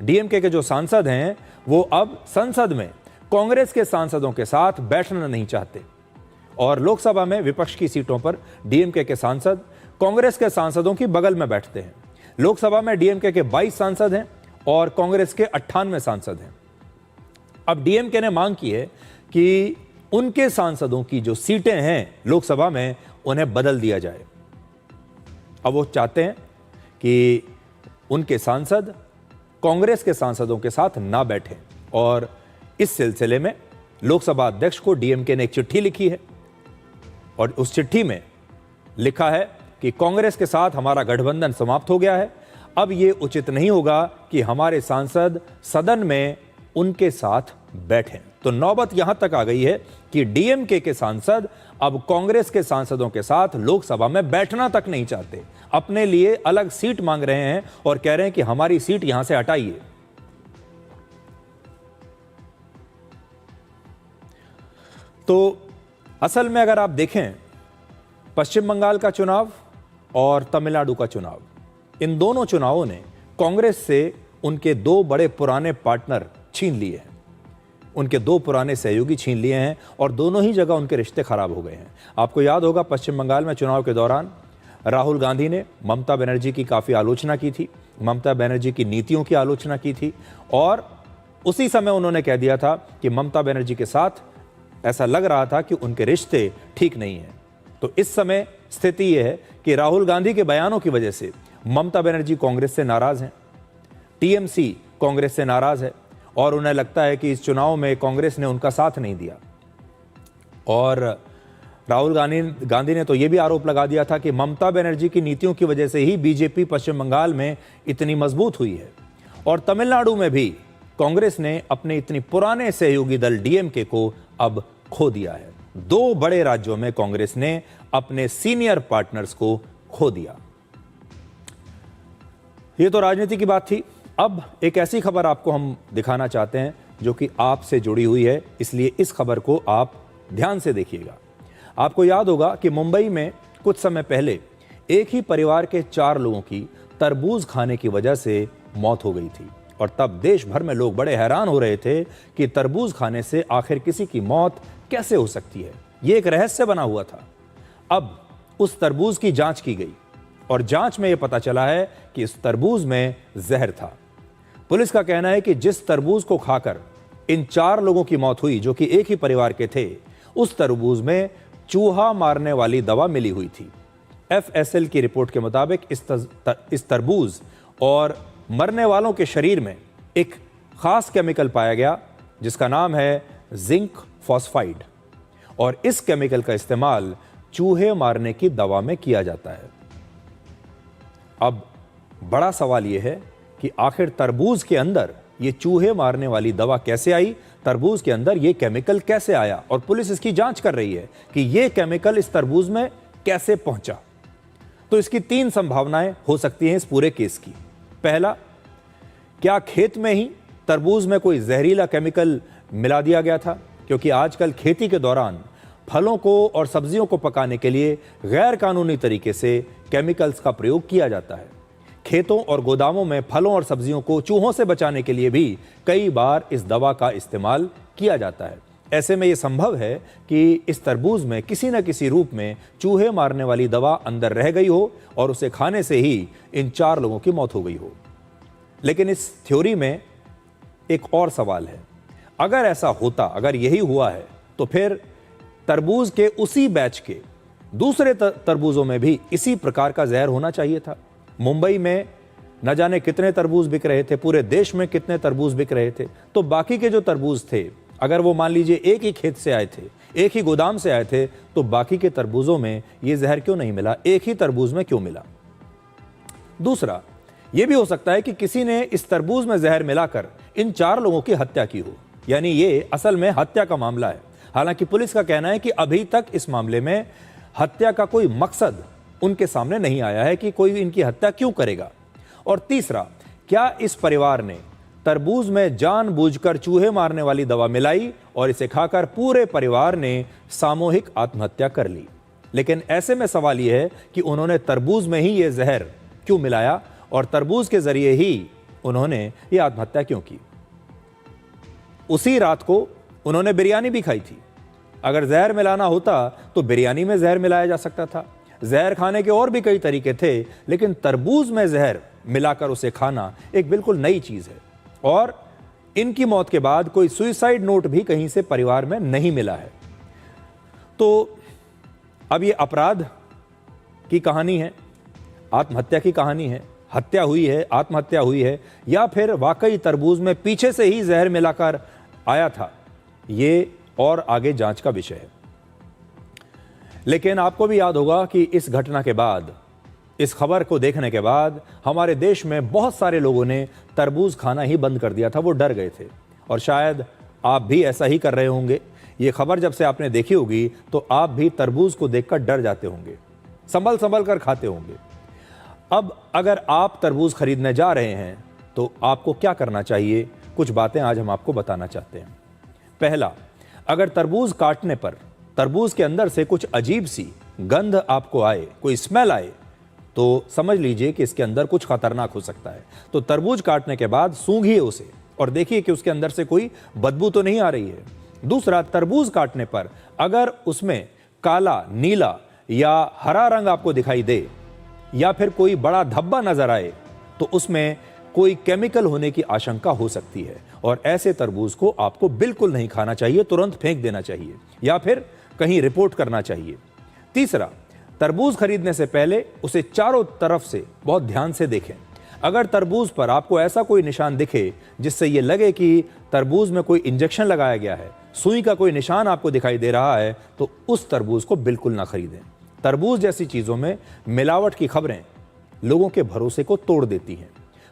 डीएमके के जो सांसद हैं वो अब संसद में कांग्रेस के सांसदों के साथ बैठना नहीं चाहते। और लोकसभा में विपक्ष की सीटों पर डीएमके के सांसद कांग्रेस के सांसदों की बगल में बैठते हैं। लोकसभा में डीएमके के 22 सांसद हैं और कांग्रेस के 98 सांसद हैं। अब डीएमके ने मांग की है कि उनके सांसदों की जो सीटें हैं लोकसभा में उन्हें बदल दिया जाए। अब वो चाहते हैं कि उनके सांसद कांग्रेस के सांसदों के साथ ना बैठें। और इस सिलसिले में लोकसभा अध्यक्ष को डीएमके ने एक चिट्ठी लिखी है और उस चिट्ठी में लिखा है कि कांग्रेस के साथ हमारा गठबंधन समाप्त हो गया है, अब ये उचित नहीं होगा कि हमारे सांसद सदन में उनके साथ बैठें। तो नौबत यहां तक आ गई है कि डीएमके के सांसद अब कांग्रेस के सांसदों के साथ लोकसभा में बैठना तक नहीं चाहते, अपने लिए अलग सीट मांग रहे हैं और कह रहे हैं कि हमारी सीट यहां से हटाइए। तो असल में अगर आप देखें, पश्चिम बंगाल का चुनाव और तमिलनाडु का चुनाव, इन दोनों चुनावों ने कांग्रेस से उनके दो बड़े पुराने पार्टनर छीन लिए हैं, उनके दो पुराने सहयोगी छीन लिए हैं और दोनों ही जगह उनके रिश्ते खराब हो गए हैं। आपको याद होगा, पश्चिम बंगाल में चुनाव के दौरान राहुल गांधी ने ममता बनर्जी की काफ़ी आलोचना की थी, ममता बनर्जी की नीतियों की आलोचना की थी और उसी समय उन्होंने कह दिया था कि ममता बनर्जी के साथ ऐसा लग रहा था कि उनके रिश्ते ठीक नहीं हैं। तो इस समय स्थिति यह है कि राहुल गांधी के बयानों की वजह से ममता बनर्जी कांग्रेस से नाराज हैं, टीएमसी कांग्रेस से नाराज है और उन्हें लगता है कि इस चुनाव में कांग्रेस ने उनका साथ नहीं दिया। और राहुल गांधी ने तो यह भी आरोप लगा दिया था कि ममता बनर्जी की नीतियों की वजह से ही बीजेपी पश्चिम बंगाल में इतनी मजबूत हुई है। और तमिलनाडु में भी कांग्रेस ने अपने इतने पुराने सहयोगी दल डीएमके को अब खो दिया है। दो बड़े राज्यों में कांग्रेस ने अपने सीनियर पार्टनर्स को खो दिया। यह तो राजनीति की बात थी। अब एक ऐसी खबर आपको हम दिखाना चाहते हैं जो कि आपसे जुड़ी हुई है, इसलिए इस खबर को आप ध्यान से देखिएगा। आपको याद होगा कि मुंबई में कुछ समय पहले एक ही परिवार के 4 लोगों की तरबूज खाने की वजह से मौत हो गई थी और तब देश भर में लोग बड़े हैरान हो रहे थे कि तरबूज खाने से आखिर किसी की मौत कैसे हो सकती है। यह एक रहस्य बना हुआ था। अब उस तरबूज की जांच की गई और जांच में यह पता चला है कि इस तरबूज में जहर था। पुलिस का कहना है कि जिस तरबूज को खाकर इन 4 लोगों की मौत हुई, जो कि एक ही परिवार के थे, उस तरबूज में चूहा मारने वाली दवा मिली हुई थी। एफएसएल की रिपोर्ट के मुताबिक इस तरबूज और मरने वालों के शरीर में एक खास केमिकल पाया गया जिसका नाम है जिंक फॉस्फाइड और इस केमिकल का इस्तेमाल चूहे मारने की दवा में किया जाता है। अब बड़ा सवाल यह है कि आखिर तरबूज के अंदर यह चूहे मारने वाली दवा कैसे आई, तरबूज के अंदर यह केमिकल कैसे आया, और पुलिस इसकी जांच कर रही है कि यह केमिकल इस तरबूज में कैसे पहुंचा। तो इसकी 3 संभावनाएं हो सकती हैं इस पूरे केस की। पहला, क्या खेत में ही तरबूज में कोई जहरीला केमिकल मिला दिया गया था, क्योंकि आजकल खेती के दौरान फलों को और सब्जियों को पकाने के लिए गैर कानूनी तरीके से केमिकल्स का प्रयोग किया जाता है। खेतों और गोदामों में फलों और सब्जियों को चूहों से बचाने के लिए भी कई बार इस दवा का इस्तेमाल किया जाता है। ऐसे में यह संभव है कि इस तरबूज में किसी न किसी रूप में चूहे मारने वाली दवा अंदर रह गई हो और उसे खाने से ही इन 4 लोगों की मौत हो गई हो। लेकिन इस थ्योरी में एक और सवाल है। अगर ऐसा होता, अगर यही हुआ है, तो फिर तरबूज के उसी बैच के दूसरे तरबूजों में भी इसी प्रकार का जहर होना चाहिए था। मुंबई में न जाने कितने तरबूज बिक रहे थे, पूरे देश में कितने तरबूज बिक रहे थे, तो बाकी के जो तरबूज थे, अगर वो मान लीजिए एक ही खेत से आए थे, एक ही गोदाम से आए थे, तो बाकी के तरबूजों में ये जहर क्यों नहीं मिला, एक ही तरबूज में क्यों मिला? दूसरा, यह भी हो सकता है कि किसी ने इस तरबूज में जहर मिलाकर इन 4 लोगों की हत्या की हो, यानी ये असल में हत्या का मामला है। हालांकि पुलिस का कहना है कि अभी तक इस मामले में हत्या का कोई मकसद उनके सामने नहीं आया है कि कोई इनकी हत्या क्यों करेगा। और तीसरा, क्या इस परिवार ने तरबूज में जानबूझकर चूहे मारने वाली दवा मिलाई और इसे खाकर पूरे परिवार ने सामूहिक आत्महत्या कर ली? लेकिन ऐसे में सवाल यह है कि उन्होंने तरबूज में ही यह जहर क्यों मिलाया और तरबूज के जरिए ही उन्होंने यह आत्महत्या क्यों की? उसी रात को उन्होंने बिरयानी भी खाई थी। अगर जहर मिलाना होता तो बिरयानी में जहर मिलाया जा सकता था। जहर खाने के और भी कई तरीके थे, लेकिन तरबूज में जहर मिलाकर उसे खाना एक बिल्कुल नई चीज है। और इनकी मौत के बाद कोई सुसाइड नोट भी कहीं से परिवार में नहीं मिला है। तो अब ये अपराध की कहानी है, आत्महत्या की कहानी है, हत्या हुई है, आत्महत्या हुई है, या फिर वाकई तरबूज में पीछे से ही जहर मिलाकर आया था, ये और आगे जांच का विषय है। लेकिन आपको भी याद होगा कि इस घटना के बाद, इस खबर को देखने के बाद हमारे देश में बहुत सारे लोगों ने तरबूज खाना ही बंद कर दिया था। वो डर गए थे और शायद आप भी ऐसा ही कर रहे होंगे। ये खबर जब से आपने देखी होगी तो आप भी तरबूज को देखकर डर जाते होंगे, संभल संभल कर खाते होंगे। अब अगर आप तरबूज खरीदने जा रहे हैं तो आपको क्या करना चाहिए, कुछ बातें आज हम आपको बताना चाहते हैं। पहला, अगर तरबूज काटने पर तरबूज के अंदर से कुछ अजीब सी गंध आपको आए, कोई स्मेल आए, तो समझ लीजिए कि इसके अंदर कुछ खतरनाक हो सकता है। तो तरबूज काटने के बाद सूंघिए उसे और देखिए कि उसके अंदर से कोई बदबू तो नहीं आ रही है। दूसरा, तरबूज काटने पर अगर उसमें काला, नीला या हरा रंग आपको दिखाई दे या फिर कोई बड़ा धब्बा नजर आए तो उसमें कोई केमिकल होने की आशंका हो सकती है और ऐसे तरबूज को आपको बिल्कुल नहीं खाना चाहिए, तुरंत फेंक देना चाहिए या फिर कहीं रिपोर्ट करना चाहिए। तीसरा, तरबूज खरीदने से पहले उसे चारों तरफ से बहुत ध्यान से देखें। अगर तरबूज पर आपको ऐसा कोई निशान दिखे जिससे ये लगे कि तरबूज में कोई इंजेक्शन लगाया गया है, सुई का कोई निशान आपको दिखाई दे रहा है, तो उस तरबूज को बिल्कुल ना खरीदें। तरबूज जैसी चीजों में मिलावट की खबरें लोगों के भरोसे को तोड़ देती हैं।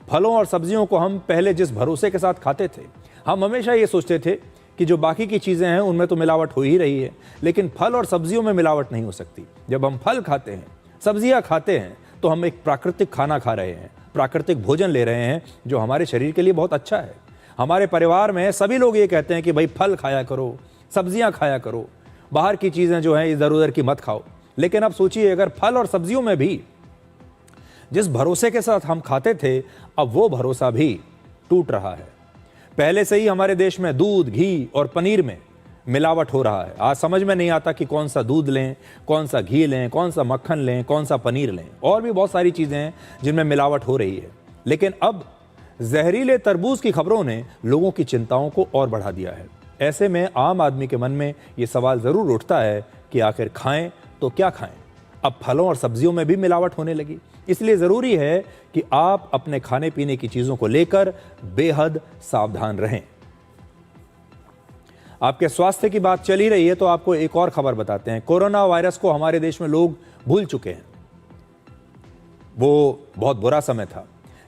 फलों और सब्जियों को हम पहले जिस भरोसे के साथ खाते थे, हम हमेशा ये सोचते थे कि जो बाकी की चीजें हैं उनमें तो मिलावट हो ही रही है, लेकिन फल और सब्जियों में मिलावट नहीं हो सकती। जब हम फल खाते हैं, सब्जियां खाते हैं, तो हम एक प्राकृतिक खाना खा रहे हैं, प्राकृतिक भोजन ले रहे हैं जो हमारे शरीर के लिए बहुत अच्छा है। हमारे परिवार में सभी लोग ये कहते हैं कि भाई फल खाया करो, सब्जियां खाया करो, बाहर की चीजें जो हैं इधर उधर की मत खाओ। लेकिन अब सोचिए, अगर फल और सब्जियों में भी जिस भरोसे के साथ हम खाते थे, अब वो भरोसा भी टूट रहा है। पहले से ही हमारे देश में दूध, घी और पनीर में मिलावट हो रहा है। आज समझ में नहीं आता कि कौन सा दूध लें, कौन सा घी लें, कौन सा मक्खन लें, कौन सा पनीर लें, और भी बहुत सारी चीजें हैं जिनमें मिलावट हो रही है। लेकिन अब जहरीले तरबूज की खबरों ने लोगों की चिंताओं को और बढ़ा दिया है। ऐसे में आम आदमी के मन में ये सवाल जरूर उठता है कि आखिर खाएं तो क्या खाएं। अब फलों और सब्जियों में भी मिलावट होने लगी, इसलिए जरूरी है कि आप अपने खाने पीने की चीजों को लेकर बेहद सावधान रहें। आपके स्वास्थ्य की बात चल ही रही है तो आपको एक और खबर बताते हैं। कोरोना वायरस को हमारे देश में लोग भूल चुके हैं। वो बहुत बुरा समय था,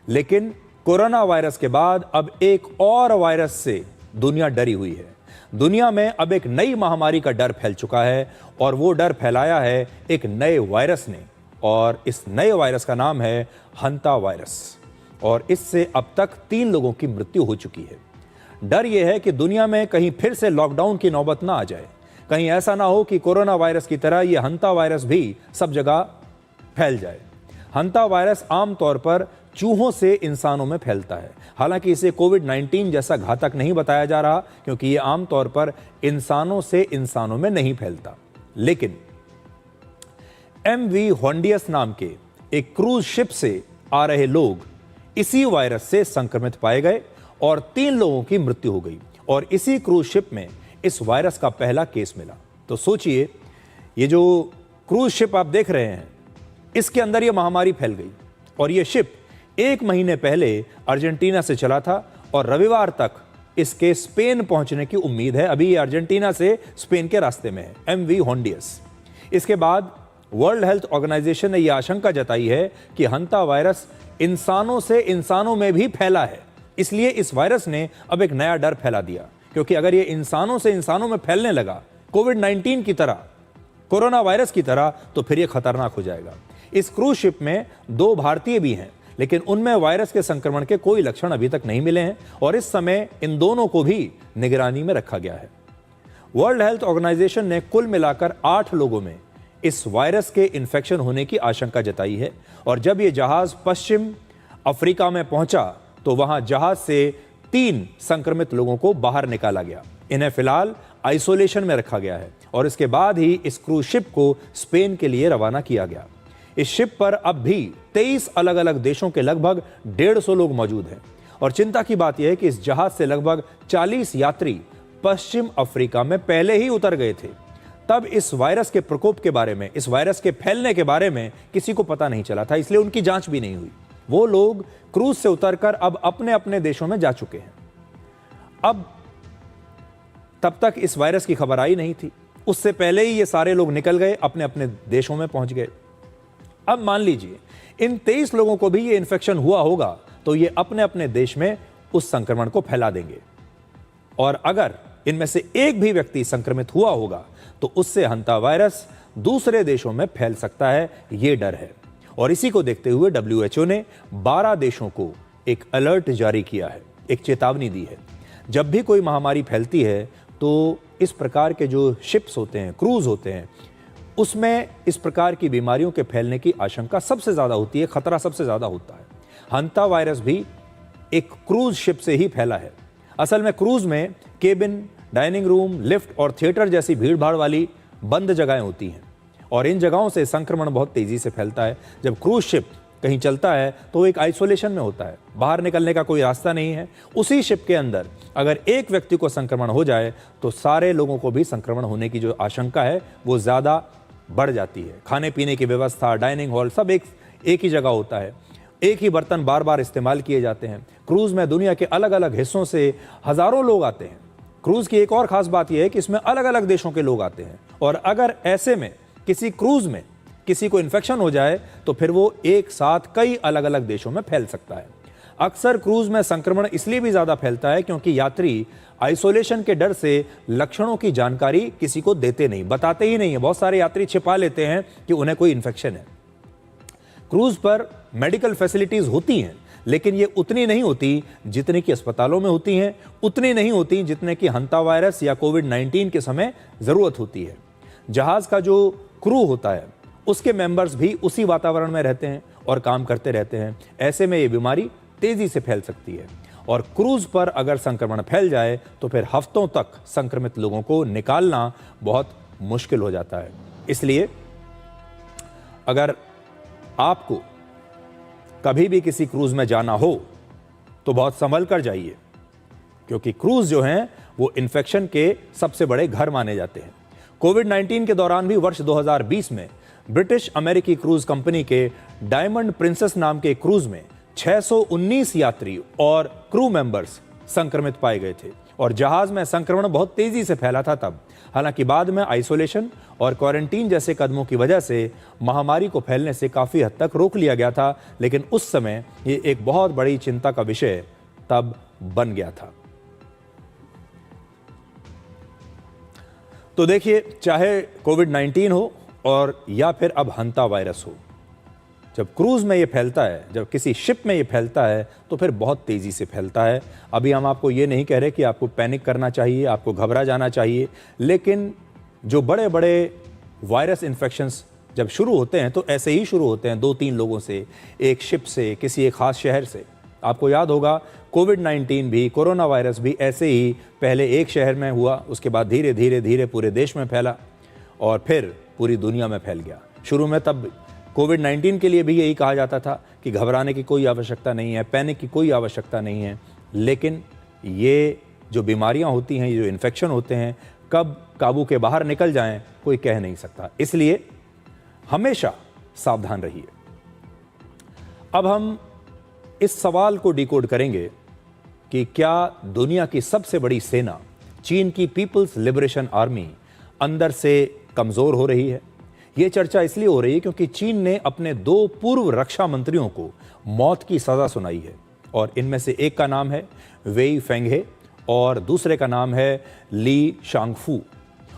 लेकिन कोरोना वायरस के बाद अब एक और वायरस से दुनिया डरी हुई है। दुनिया में अब एक नई महामारी का डर फैल चुका है और वो डर फैलाया है एक नए वायरस ने, और इस नए वायरस का नाम है हंता वायरस, और इससे अब तक 3 लोगों की मृत्यु हो चुकी है। डर यह है कि दुनिया में कहीं फिर से लॉकडाउन की नौबत ना आ जाए, कहीं ऐसा ना हो कि कोरोना वायरस की तरह यह हंता वायरस भी सब जगह फैल जाए। हंता वायरस आमतौर पर चूहों से इंसानों में फैलता है। हालांकि इसे कोविड-19 जैसा घातक नहीं बताया जा रहा, क्योंकि यह आमतौर पर इंसानों से इंसानों में नहीं फैलता। लेकिन MV होंडियस नाम के एक क्रूज शिप से आ रहे लोग इसी वायरस से संक्रमित पाए गए और 3 लोगों की मृत्यु हो गई, और इसी क्रूज शिप में इस वायरस का पहला केस मिला। तो सोचिए, ये जो क्रूज शिप आप देख रहे हैं, इसके अंदर यह महामारी फैल गई, और यह शिप 1 महीने पहले अर्जेंटीना से चला था और रविवार तक इसके स्पेन पहुंचने की उम्मीद है। अभी ये अर्जेंटीना से स्पेन के रास्ते में है, MV होंडियस। इसके बाद वर्ल्ड हेल्थ ऑर्गेनाइजेशन ने यह आशंका जताई है कि हंता वायरस इंसानों से इंसानों में भी फैला है। इसलिए इस वायरस ने अब एक नया डर फैला दिया, क्योंकि अगर ये इंसानों से इंसानों में फैलने लगा कोविड-19 की तरह, कोरोना वायरस की तरह, तो फिर यह खतरनाक हो जाएगा। इस क्रूज शिप में 2 भारतीय भी हैं, लेकिन उनमें वायरस के संक्रमण के कोई लक्षण अभी तक नहीं मिले हैं, और इस समय इन दोनों को भी निगरानी में रखा गया है। वर्ल्ड हेल्थ ऑर्गेनाइजेशन ने कुल मिलाकर 8 लोगों में इस वायरस के इन्फेक्शन होने की आशंका जताई है, और जब यह जहाज पश्चिम अफ्रीका में पहुंचा तो वहां जहाज से 3 संक्रमित लोगों को बाहर निकाला गया। इन्हें फिलहाल आइसोलेशन में रखा गया है, और इसके बाद ही इस क्रूज शिप को स्पेन के लिए रवाना किया गया। इस शिप पर अब भी 23 अलग अलग देशों के लगभग 150 लोग मौजूद हैं, और चिंता की बात यह है कि इस जहाज से लगभग 40 यात्री पश्चिम अफ्रीका में पहले ही उतर गए थे। तब इस वायरस के प्रकोप के बारे में, इस वायरस के फैलने के बारे में किसी को पता नहीं चला था, इसलिए उनकी जांच भी नहीं हुई। वो लोग क्रूज से उतरकर अब अपने अपने देशों में जा चुके हैं। अब तब तक इस वायरस की खबर आई नहीं थी। उससे पहले ही ये सारे लोग निकल गए, अपने अपने देशों में पहुंच गए। अब मान लीजिए इन 23 लोगों को भी ये इन्फेक्शन हुआ होगा तो ये अपने अपने देश में उस संक्रमण को फैला देंगे, और अगर इनमें से एक भी व्यक्ति संक्रमित हुआ होगा तो उससे हंता वायरस दूसरे देशों में फैल सकता है, ये डर है। और इसी को देखते हुए WHO ने 12 देशों को एक अलर्ट जारी किया है, एक चेतावनी दी है। जब भी कोई महामारी फैलती है तो इस प्रकार के जो शिप्स होते हैं, क्रूज होते हैं, उसमें इस प्रकार की बीमारियों के फैलने की आशंका सबसे ज़्यादा होती है, खतरा सबसे ज़्यादा होता है। हंता वायरस भी एक क्रूज शिप से ही फैला है। असल में क्रूज में केबिन, डाइनिंग रूम, लिफ्ट और थिएटर जैसी भीड़भाड़ वाली बंद जगहें होती हैं, और इन जगहों से संक्रमण बहुत तेज़ी से फैलता है। जब क्रूज शिप कहीं चलता है तो एक आइसोलेशन में होता है, बाहर निकलने का कोई रास्ता नहीं है। उसी शिप के अंदर अगर एक व्यक्ति को संक्रमण हो जाए तो सारे लोगों को भी संक्रमण होने की जो आशंका है वो ज़्यादा बढ़ जाती है। खाने पीने की व्यवस्था, डाइनिंग हॉल सब एक ही जगह होता है, एक ही बर्तन बार बार इस्तेमाल किए जाते हैं। क्रूज़ में दुनिया के अलग अलग हिस्सों से हज़ारों लोग आते हैं। क्रूज़ की एक और ख़ास बात यह है कि इसमें अलग अलग देशों के लोग आते हैं, और अगर ऐसे में किसी क्रूज़ में किसी को इन्फेक्शन हो जाए तो फिर वो एक साथ कई अलग अलग देशों में फैल सकता है। अक्सर क्रूज़ में संक्रमण इसलिए भी ज़्यादा फैलता है क्योंकि यात्री आइसोलेशन के डर से लक्षणों की जानकारी किसी को देते नहीं, बताते ही नहीं है। बहुत सारे यात्री छिपा लेते हैं कि उन्हें कोई इन्फेक्शन है। क्रूज़ पर मेडिकल फैसिलिटीज़ होती हैं, लेकिन ये उतनी नहीं होती जितने की अस्पतालों में होती हैं, उतनी नहीं होती जितने की हंता वायरस या कोविड-19 के समय ज़रूरत होती है। जहाज़ का जो क्रू होता है उसके मेंबर्स भी उसी वातावरण में रहते हैं और काम करते रहते हैं। ऐसे में ये बीमारी तेज़ी से फैल सकती है, और क्रूज़ पर अगर संक्रमण फैल जाए तो फिर हफ्तों तक संक्रमित लोगों को निकालना बहुत मुश्किल हो जाता है। इसलिए अगर आपको कभी भी किसी क्रूज़ में जाना हो तो बहुत संभल कर जाइए, क्योंकि क्रूज़ जो हैं वो इन्फेक्शन के सबसे बड़े घर माने जाते हैं। कोविड-19 के दौरान भी वर्ष 2020 में ब्रिटिश अमेरिकी क्रूज़ कंपनी के डायमंड प्रिंसेस नाम के क्रूज़ में 619 यात्री और क्रू मेंबर्स संक्रमित पाए गए थे, और जहाज में संक्रमण बहुत तेजी से फैला था तब। हालांकि बाद में आइसोलेशन और क्वारंटीन जैसे कदमों की वजह से महामारी को फैलने से काफ़ी हद तक रोक लिया गया था, लेकिन उस समय ये एक बहुत बड़ी चिंता का विषय तब बन गया था। तो देखिए, चाहे कोविड-19 हो और या फिर अब हंता वायरस हो, जब क्रूज़ में ये फैलता है, जब किसी शिप में ये फैलता है तो फिर बहुत तेज़ी से फैलता है। अभी हम आपको ये नहीं कह रहे कि आपको पैनिक करना चाहिए, आपको घबरा जाना चाहिए, लेकिन जो बड़े बड़े वायरस इन्फेक्शंस जब शुरू होते हैं तो ऐसे ही शुरू होते हैं, 2-3 लोगों से, एक शिप से, किसी एक ख़ास शहर से। आपको याद होगा कोविड-19 भी, कोरोना वायरस भी ऐसे ही पहले एक शहर में हुआ, उसके बाद धीरे धीरे धीरे पूरे देश में फैला और फिर पूरी दुनिया में फैल गया। शुरू में तब कोविड-19 के लिए भी यही कहा जाता था कि घबराने की कोई आवश्यकता नहीं है, पैनिक की कोई आवश्यकता नहीं है, लेकिन ये जो बीमारियां होती हैं, ये जो इन्फेक्शन होते हैं, कब काबू के बाहर निकल जाएं कोई कह नहीं सकता। इसलिए हमेशा सावधान रहिए। अब हम इस सवाल को डिकोड करेंगे कि क्या दुनिया की सबसे बड़ी सेना, चीन की पीपल्स लिबरेशन आर्मी, अंदर से कमज़ोर हो रही है। ये चर्चा इसलिए हो रही है क्योंकि चीन ने अपने 2 पूर्व रक्षा मंत्रियों को मौत की सज़ा सुनाई है, और इनमें से एक का नाम है वेई फेंघे और दूसरे का नाम है ली शांगफू।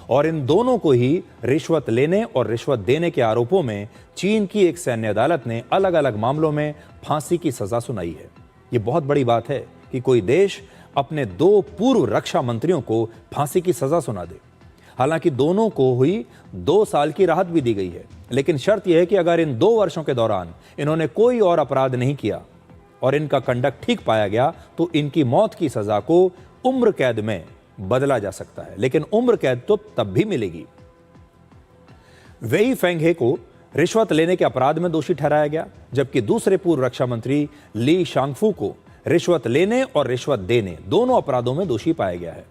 और इन दोनों को ही रिश्वत लेने और रिश्वत देने के आरोपों में चीन की एक सैन्य अदालत ने अलग अलग मामलों में फांसी की सज़ा सुनाई है। ये बहुत बड़ी बात है कि कोई देश अपने 2 पूर्व रक्षा मंत्रियों को फांसी की सज़ा सुना दे। हालांकि दोनों को हुई 2 साल की राहत भी दी गई है, लेकिन शर्त यह है कि अगर इन 2 वर्षों के दौरान इन्होंने कोई और अपराध नहीं किया और इनका कंडक्ट ठीक पाया गया तो इनकी मौत की सज़ा को उम्र कैद में बदला जा सकता है, लेकिन उम्र कैद तो तब भी मिलेगी। वेई फेंघे को रिश्वत लेने के अपराध में दोषी ठहराया गया, जबकि दूसरे पूर्व रक्षा मंत्री ली शांगफू को रिश्वत लेने और रिश्वत देने दोनों अपराधों में दोषी पाया गया है।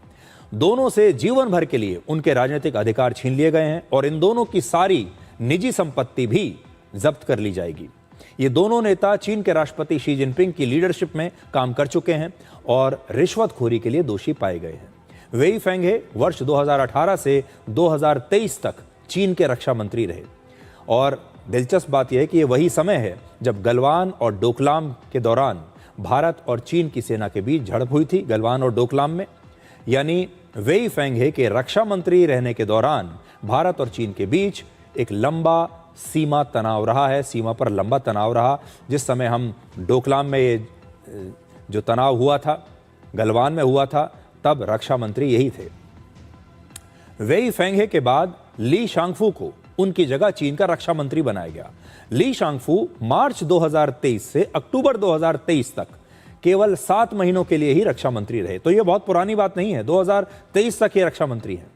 दोनों से जीवन भर के लिए उनके राजनीतिक अधिकार छीन लिए गए हैं और इन दोनों की सारी निजी संपत्ति भी जब्त कर ली जाएगी। ये दोनों नेता चीन के राष्ट्रपति शी जिनपिंग की लीडरशिप में काम कर चुके हैं और रिश्वतखोरी के लिए दोषी पाए गए हैं। वेई फेंघे वर्ष 2018 से 2023 तक चीन के रक्षा मंत्री रहे और दिलचस्प बात यह है कि ये वही समय है जब गलवान और डोकलाम के दौरान भारत और चीन की सेना के बीच झड़प हुई थी। गलवान और डोकलाम में, यानी वेई फेंघे के रक्षा मंत्री रहने के दौरान भारत और चीन के बीच एक लंबा सीमा तनाव रहा है, सीमा पर लंबा तनाव रहा। जिस समय हम डोकलाम में ये जो तनाव हुआ था, गलवान में हुआ था, तब रक्षा मंत्री यही थे। वेई फेंघे के बाद ली शांगफू को उनकी जगह चीन का रक्षा मंत्री बनाया गया। ली शांगफू मार्च 2023 से अक्टूबर 2023 तक केवल 7 महीनों के लिए ही रक्षा मंत्री रहे। तो यह बहुत पुरानी बात नहीं है, 2023 तक ये रक्षा मंत्री हैं।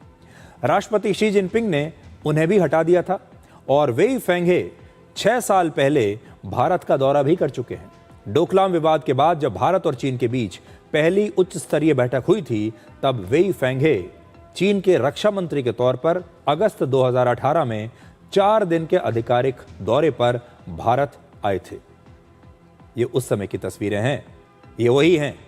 राष्ट्रपति शी जिनपिंग ने उन्हें भी हटा दिया था और वेई फेंघे 6 साल पहले भारत का दौरा भी कर चुके हैं। डोकलाम विवाद के बाद जब भारत और चीन के बीच पहली उच्च स्तरीय बैठक हुई थी, तब वेई फेंघे चीन के रक्षा मंत्री के तौर पर अगस्त 2018 में 4 दिन के आधिकारिक दौरे पर भारत आए थे। ये उस समय की तस्वीरें हैं, ये वही हैं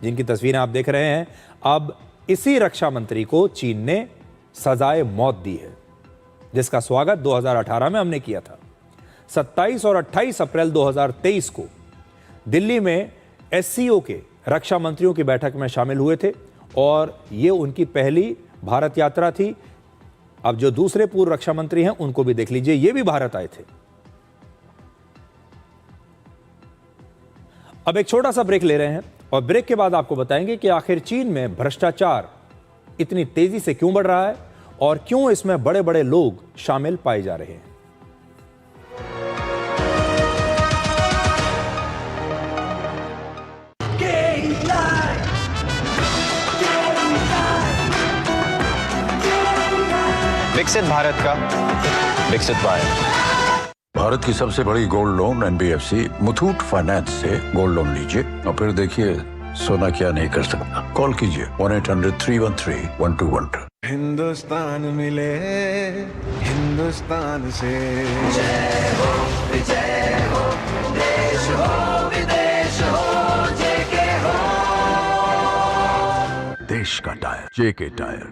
जिनकी तस्वीरें आप देख रहे हैं। अब इसी रक्षा मंत्री को चीन ने सजाए मौत दी है, जिसका स्वागत 2018 में हमने किया था। 27 और 28 अप्रैल 2023 को दिल्ली में SCO के रक्षा मंत्रियों की बैठक में शामिल हुए थे और ये उनकी पहली भारत यात्रा थी। अब जो दूसरे पूर्व रक्षा मंत्री हैं उनको भी देख लीजिए, ये भी भारत आए थे। अब एक छोटा सा ब्रेक ले रहे हैं और ब्रेक के बाद आपको बताएंगे कि आखिर चीन में भ्रष्टाचार इतनी तेजी से क्यों बढ़ रहा है और क्यों इसमें बड़े बड़े लोग शामिल पाए जा रहे हैं। विकसित भारत का विकसित भारत। भारत की सबसे बड़ी gold loan NBFC Muthoot finance से गोल्ड लोन लीजिए और फिर देखिए सोना क्या नहीं कर सकता। कॉल कीजिए 1-800-313-1212। हिंदुस्तान मिले हिंदुस्तान से। जय हो देश हो विदेश हो जेके हो। देश का टायर JK टायर।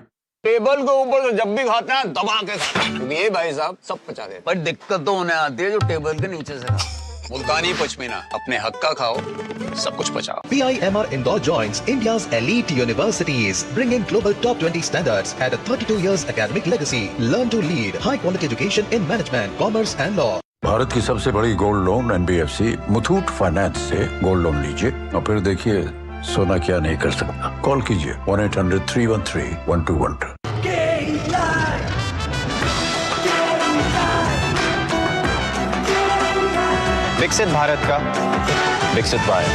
टेबल के ऊपर से जब भी खाते हैं दबा के खाते हैं। ये भाई साहब सब पचा देते, पर दिक्कत तो उन्हें आती है जो टेबल के नीचे से खाते। मुल्तानी पश्मीना, अपने हक का खाओ, सब कुछ पचाओ। PIMR Indore joins India's elite universities, bringing global top 20 standards and a 32 years academic legacy. Learn to lead, high quality education in management, commerce and law. Bharat की सबसे बड़ी gold loan NBFC Muthoot finance से गोल्ड लोन लीजिए और फिर देखिए सोना क्या नहीं कर सकता। कॉल कीजिए 1-800-313-1212। विकसित भारत का विकसित भारत।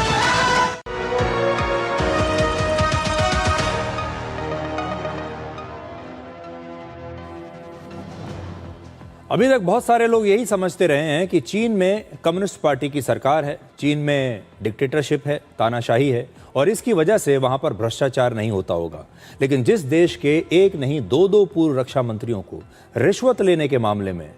अभी तक बहुत सारे लोग यही समझते रहे हैं कि चीन में कम्युनिस्ट पार्टी की सरकार है, चीन में डिक्टेटरशिप है, तानाशाही है और इसकी वजह से वहां पर भ्रष्टाचार नहीं होता होगा। लेकिन जिस देश के एक नहीं दो पूर्व रक्षा मंत्रियों को रिश्वत लेने के मामले में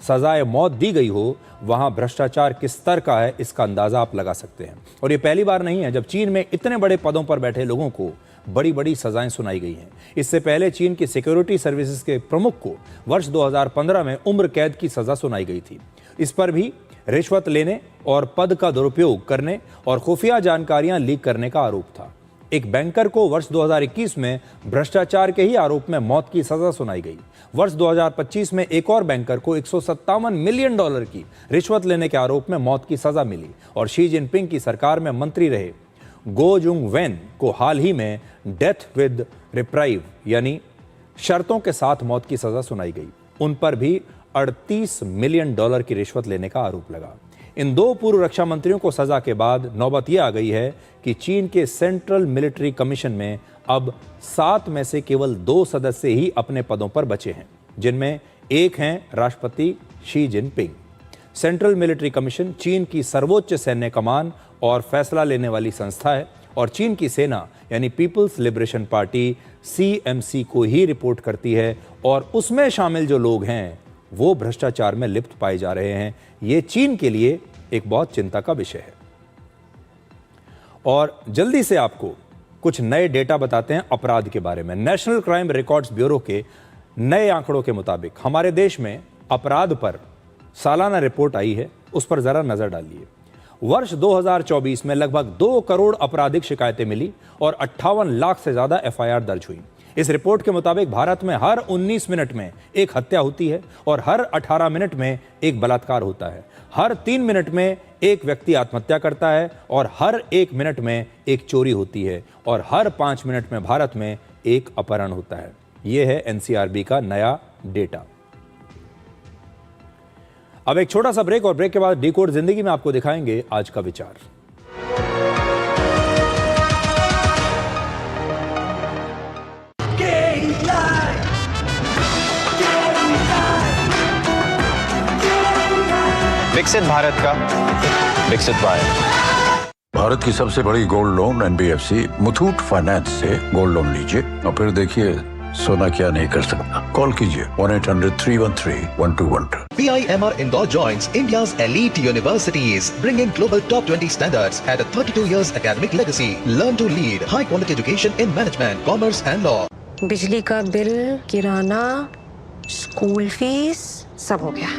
सजाए मौत दी गई हो, वहां भ्रष्टाचार किस स्तर का है इसका अंदाजा आप लगा सकते हैं। और ये पहली बार नहीं है जब चीन में इतने बड़े पदों पर बैठे लोगों को बड़ी बड़ी सजाएं सुनाई गई हैं। इससे पहले चीन की सिक्योरिटी सर्विसेज के प्रमुख को वर्ष 2015 में उम्र कैद की सजा सुनाई गई थी। इस पर भी रिश्वत लेने और पद का दुरुपयोग करने और खुफिया जानकारियां लीक करने का आरोप था। एक बैंकर को वर्ष 2021 में भ्रष्टाचार के ही आरोप में मौत की सजा सुनाई गई। वर्ष 2025 में एक और बैंकर को $157 मिलियन की रिश्वत लेने के आरोप में मौत की सजा मिली और शी जिनपिंग की सरकार में मंत्री रहे गो जुंग वेन को हाल ही में डेथ विद रिप्राइव यानी शर्तों के साथ मौत की सजा सुनाई गई। उन पर भी $38 मिलियन की रिश्वत लेने का आरोप लगा। इन दो पूर्व रक्षा मंत्रियों को सजा के बाद नौबत यह आ गई है कि चीन के सेंट्रल मिलिट्री कमीशन में अब 7 में से केवल 2 सदस्य ही अपने पदों पर बचे हैं, जिनमें एक हैं राष्ट्रपति Xi Jinping. Central military commission चीन की सर्वोच्च सैन्य कमान और फैसला लेने वाली संस्था है और चीन की सेना यानी पीपल्स लिबरेशन पार्टी CMC को ही रिपोर्ट करती है और उसमें शामिल जो लोग हैं वो भ्रष्टाचार में लिप्त पाए जा रहे हैं। ये चीन के लिए एक बहुत चिंता का विषय है। और जल्दी से आपको कुछ नए डेटा बताते हैं अपराध के बारे में। नेशनल क्राइम रिकॉर्ड्स ब्यूरो के नए आंकड़ों के मुताबिक हमारे देश में अपराध पर सालाना रिपोर्ट आई है, उस पर जरा नजर डालिए। वर्ष 2024 में लगभग 2 करोड़ आपराधिक शिकायतें मिली और 58 लाख से ज्यादा एफआईआर दर्ज हुई। इस रिपोर्ट के मुताबिक भारत में हर 19 मिनट में एक हत्या होती है और हर 18 मिनट में एक बलात्कार होता है। हर 3 मिनट में एक व्यक्ति आत्महत्या करता है और हर 1 मिनट में एक चोरी होती है और हर 5 मिनट में भारत में एक अपहरण होता है। यह है एनसीआरबी का नया डेटा। अब एक छोटा सा ब्रेक और ब्रेक के बाद डिकोड जिंदगी में आपको दिखाएंगे आज का विचार। विकसित भारत का विकसित भारत। भारत की सबसे बड़ी gold loan NBFC Muthoot finance से गोल्ड लोन लीजिए और फिर देखिए सोना क्या नहीं कर सकता। कॉल कीजिए 1-800-313-1212। PIMR Indore joins India's elite universities, bringing global top 20 standards at a 32 years academic legacy. Learn to lead, high quality education in management, commerce and law. बिजली का बिल, किराना, स्कूल फीस सब हो गया।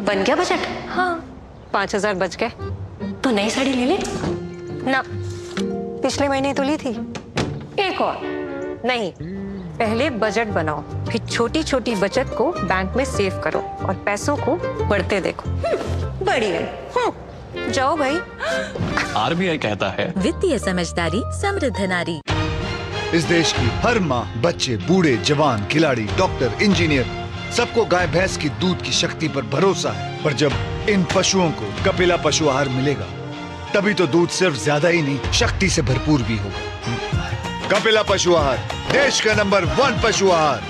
बन गया बजट? हाँ। 5,000 बच गए तो नई साड़ी ले ले ना, पिछले महीने तो ली थी। एक और नहीं, पहले बजट बनाओ, फिर छोटी छोटी बचत को बैंक में सेव करो और पैसों को बढ़ते देखो। बढ़ी गई। जाओ भाई। आरबीआई कहता है वित्तीय समझदारी समृद्ध नारी। इस देश की हर माँ, बच्चे, बूढ़े, जवान, खिलाड़ी, डॉक्टर, इंजीनियर, सबको गाय भैंस की दूध की शक्ति पर भरोसा है। पर जब इन पशुओं को कपिला पशु आहार मिलेगा तभी तो दूध सिर्फ ज्यादा ही नहीं, शक्ति से भरपूर भी होगा। कपिला पशु आहार, देश का नंबर 1 पशु आहार।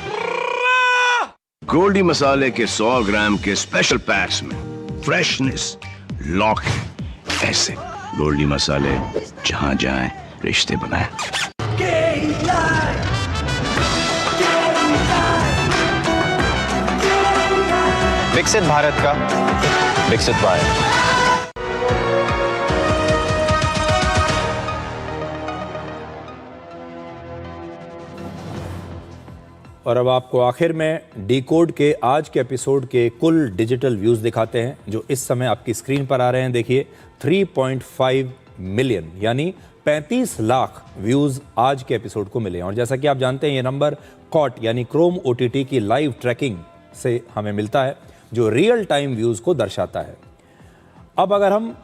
गोल्डी मसाले के 100 ग्राम के स्पेशल पैक्स में फ्रेशनेस लॉक है। ऐसे गोल्डी मसाले जहां जाएं रिश्ते बनाएं। विकसित भारत का विकसित भारत। और अब आपको आखिर में डिकोड के आज के एपिसोड के कुल डिजिटल व्यूज दिखाते हैं जो इस समय आपकी स्क्रीन पर आ रहे हैं। देखिए 3.5 मिलियन यानी 35 लाख व्यूज आज के एपिसोड को मिले। और जैसा कि आप जानते हैं ये नंबर कॉट यानी क्रोम ओटीटी की लाइव ट्रैकिंग से हमें मिलता है जो रियल टाइम व्यूज को दर्शाता है। अब अगर हम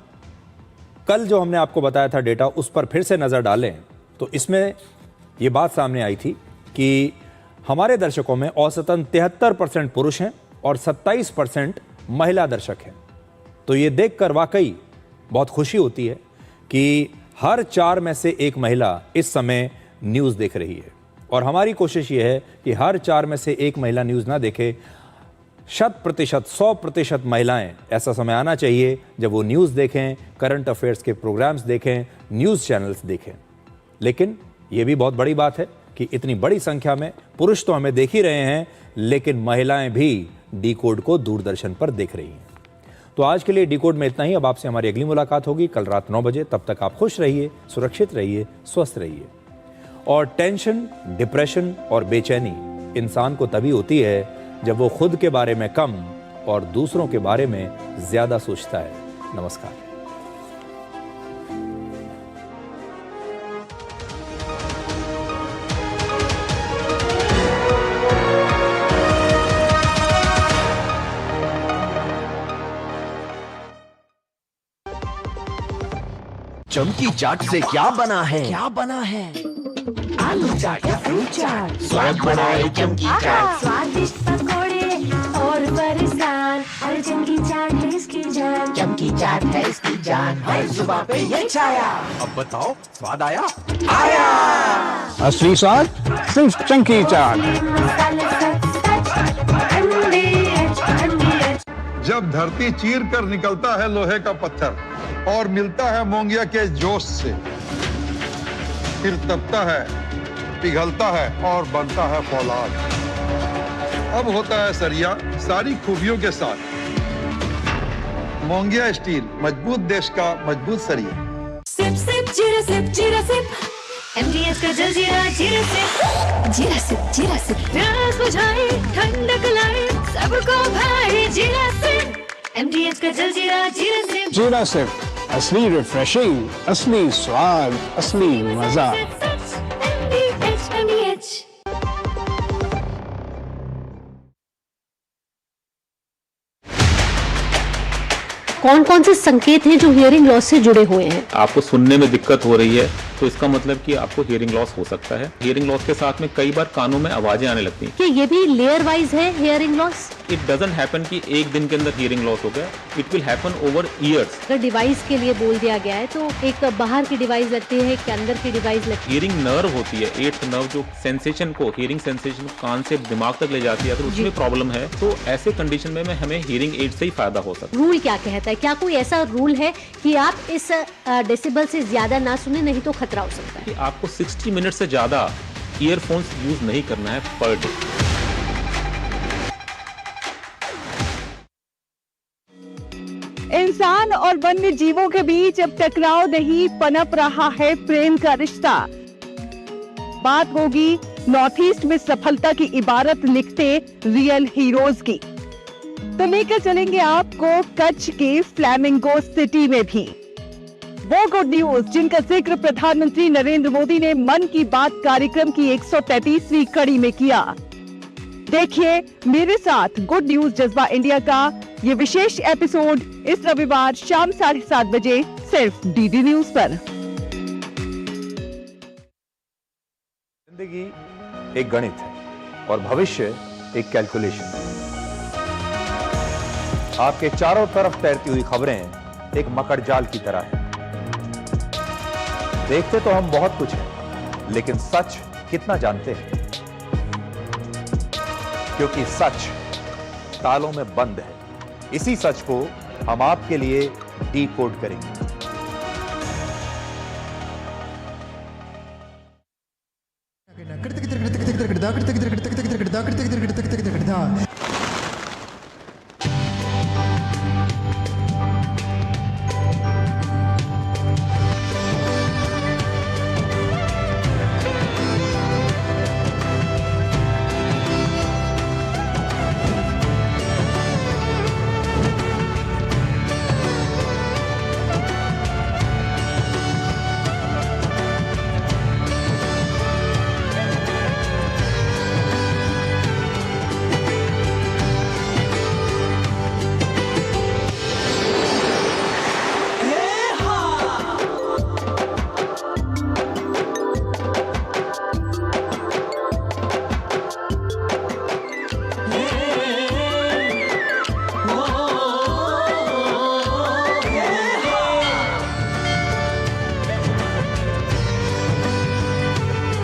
कल जो हमने आपको बताया था डेटा उस पर फिर से नजर डालें तो इसमें ये बात सामने आई थी कि हमारे दर्शकों में औसतन 73% पुरुष हैं और 27% महिला दर्शक हैं। तो ये देखकर वाकई बहुत खुशी होती है कि हर 4 में से एक महिला इस समय न्यूज़ देख रही है। और हमारी कोशिश ये है कि हर 4 में से एक महिला न्यूज़ ना देखे, 100% महिलाएं ऐसा समय आना चाहिए जब वो न्यूज़ देखें, करंट अफेयर्स के प्रोग्राम्स देखें, न्यूज़ चैनल्स देखें। लेकिन ये भी बहुत बड़ी बात है कि इतनी बड़ी संख्या में पुरुष तो हमें देख ही रहे हैं लेकिन महिलाएं भी डिकोड को दूरदर्शन पर देख रही हैं। तो आज के लिए डिकोड में इतना ही। अब आपसे हमारी अगली मुलाकात होगी कल रात 9 बजे। तब तक आप खुश रहिए, सुरक्षित रहिए, स्वस्थ रहिए। और टेंशन, डिप्रेशन और बेचैनी इंसान को तभी होती है जब वो खुद के बारे में कम और दूसरों के बारे में ज्यादा सोचता है। नमस्कार। चमकी चाट से क्या बना है? क्या बना है? आलू चाट या फ्रूट चाट, स्वाद बनाए चमकी चाट। स्वादिष्ट पकोड़े और बरसान, हर चमकी चाट है इसकी जान। चमकी चाट है इसकी जान, हर जुबान पे ये छाया। अब बताओ स्वाद आया? आया। असली स्वाद सिर्फ चमकी चाट। जब धरती चीर कर निकलता है लोहे का पत्थर और मिलता है मोंगिया के जोश से, फिर तपता है, पिघलता है और बनता है फौलाद। अब होता है सरिया सारी खूबियों के साथ। मोंगिया स्टील, मजबूत देश का मजबूत सरिया। सिप सिप जीरा सिप MDH का जलजीरा जीरा सिप प्यास बुझाए ठंडक लाए सबको भाई जीरा सिप MDH का जलजीरा जीरा सिप जीरा सिप असली रिफ्रेशिंग, असली स्वाद, असली मजा। MDH कौन कौन से संकेत हैं जो हियरिंग लॉस से जुड़े हुए हैं? आपको सुनने में दिक्कत हो रही है तो इसका मतलब कि आपको हियरिंग लॉस हो सकता है। हियरिंग लॉस के साथ में कई बार कानों में आवाजें आने लगती हैं। क्या ये भी लेयर वाइज है hearing loss? It doesn't happen कि एक दिन के अंदर हियरिंग लॉस हो गया। It will happen over years. अगर डिवाइस के लिए बोल दिया गया है तो एक बाहर की डिवाइस लगती है, एक अंदर की डिवाइस लगती है। हियरिंग नर्व होती है, 8th नर्व जो सेंसेशन को, हियरिंग सेंसेशन को कान से दिमाग तक ले जाती है। अगर उसमें प्रॉब्लम है तो ऐसे कंडीशन में हमें हियरिंग एड से ही फायदा हो सकता है। रूल क्या कहता है? क्या कोई ऐसा रूल है कि आप इस डेसिबल से ज्यादा ना सुने, नहीं तो खतरा हो सकता है? कि आपको 60 मिनट से ज्यादा ईयरफोन्स यूज नहीं करना है पर डे। इंसान और वन्य जीवों के बीच अब टकराव नहीं, पनप रहा है प्रेम का रिश्ता। बात होगी नॉर्थ ईस्ट में सफलता की इबारत लिखते रियल हीरोज की। तो लेकर चलेंगे आपको कच्छ के फ्लैमिंगो सिटी में भी वो गुड न्यूज जिनका जिक्र प्रधानमंत्री नरेंद्र मोदी ने मन की बात कार्यक्रम की 133वीं कड़ी में किया। देखिए मेरे साथ गुड न्यूज जज्बा इंडिया का ये विशेष एपिसोड इस रविवार शाम 7:30 बजे सिर्फ डीडी न्यूज पर। जिंदगी एक गणित है और भविष्य एक कैलकुलेशन है। आपके चारों तरफ तैरती हुई खबरें एक मकड़जाल की तरह है। देखते तो हम बहुत कुछ हैं, लेकिन सच कितना जानते हैं? क्योंकि सच तालों में बंद है। इसी सच को हम आपके लिए डीकोड करेंगे।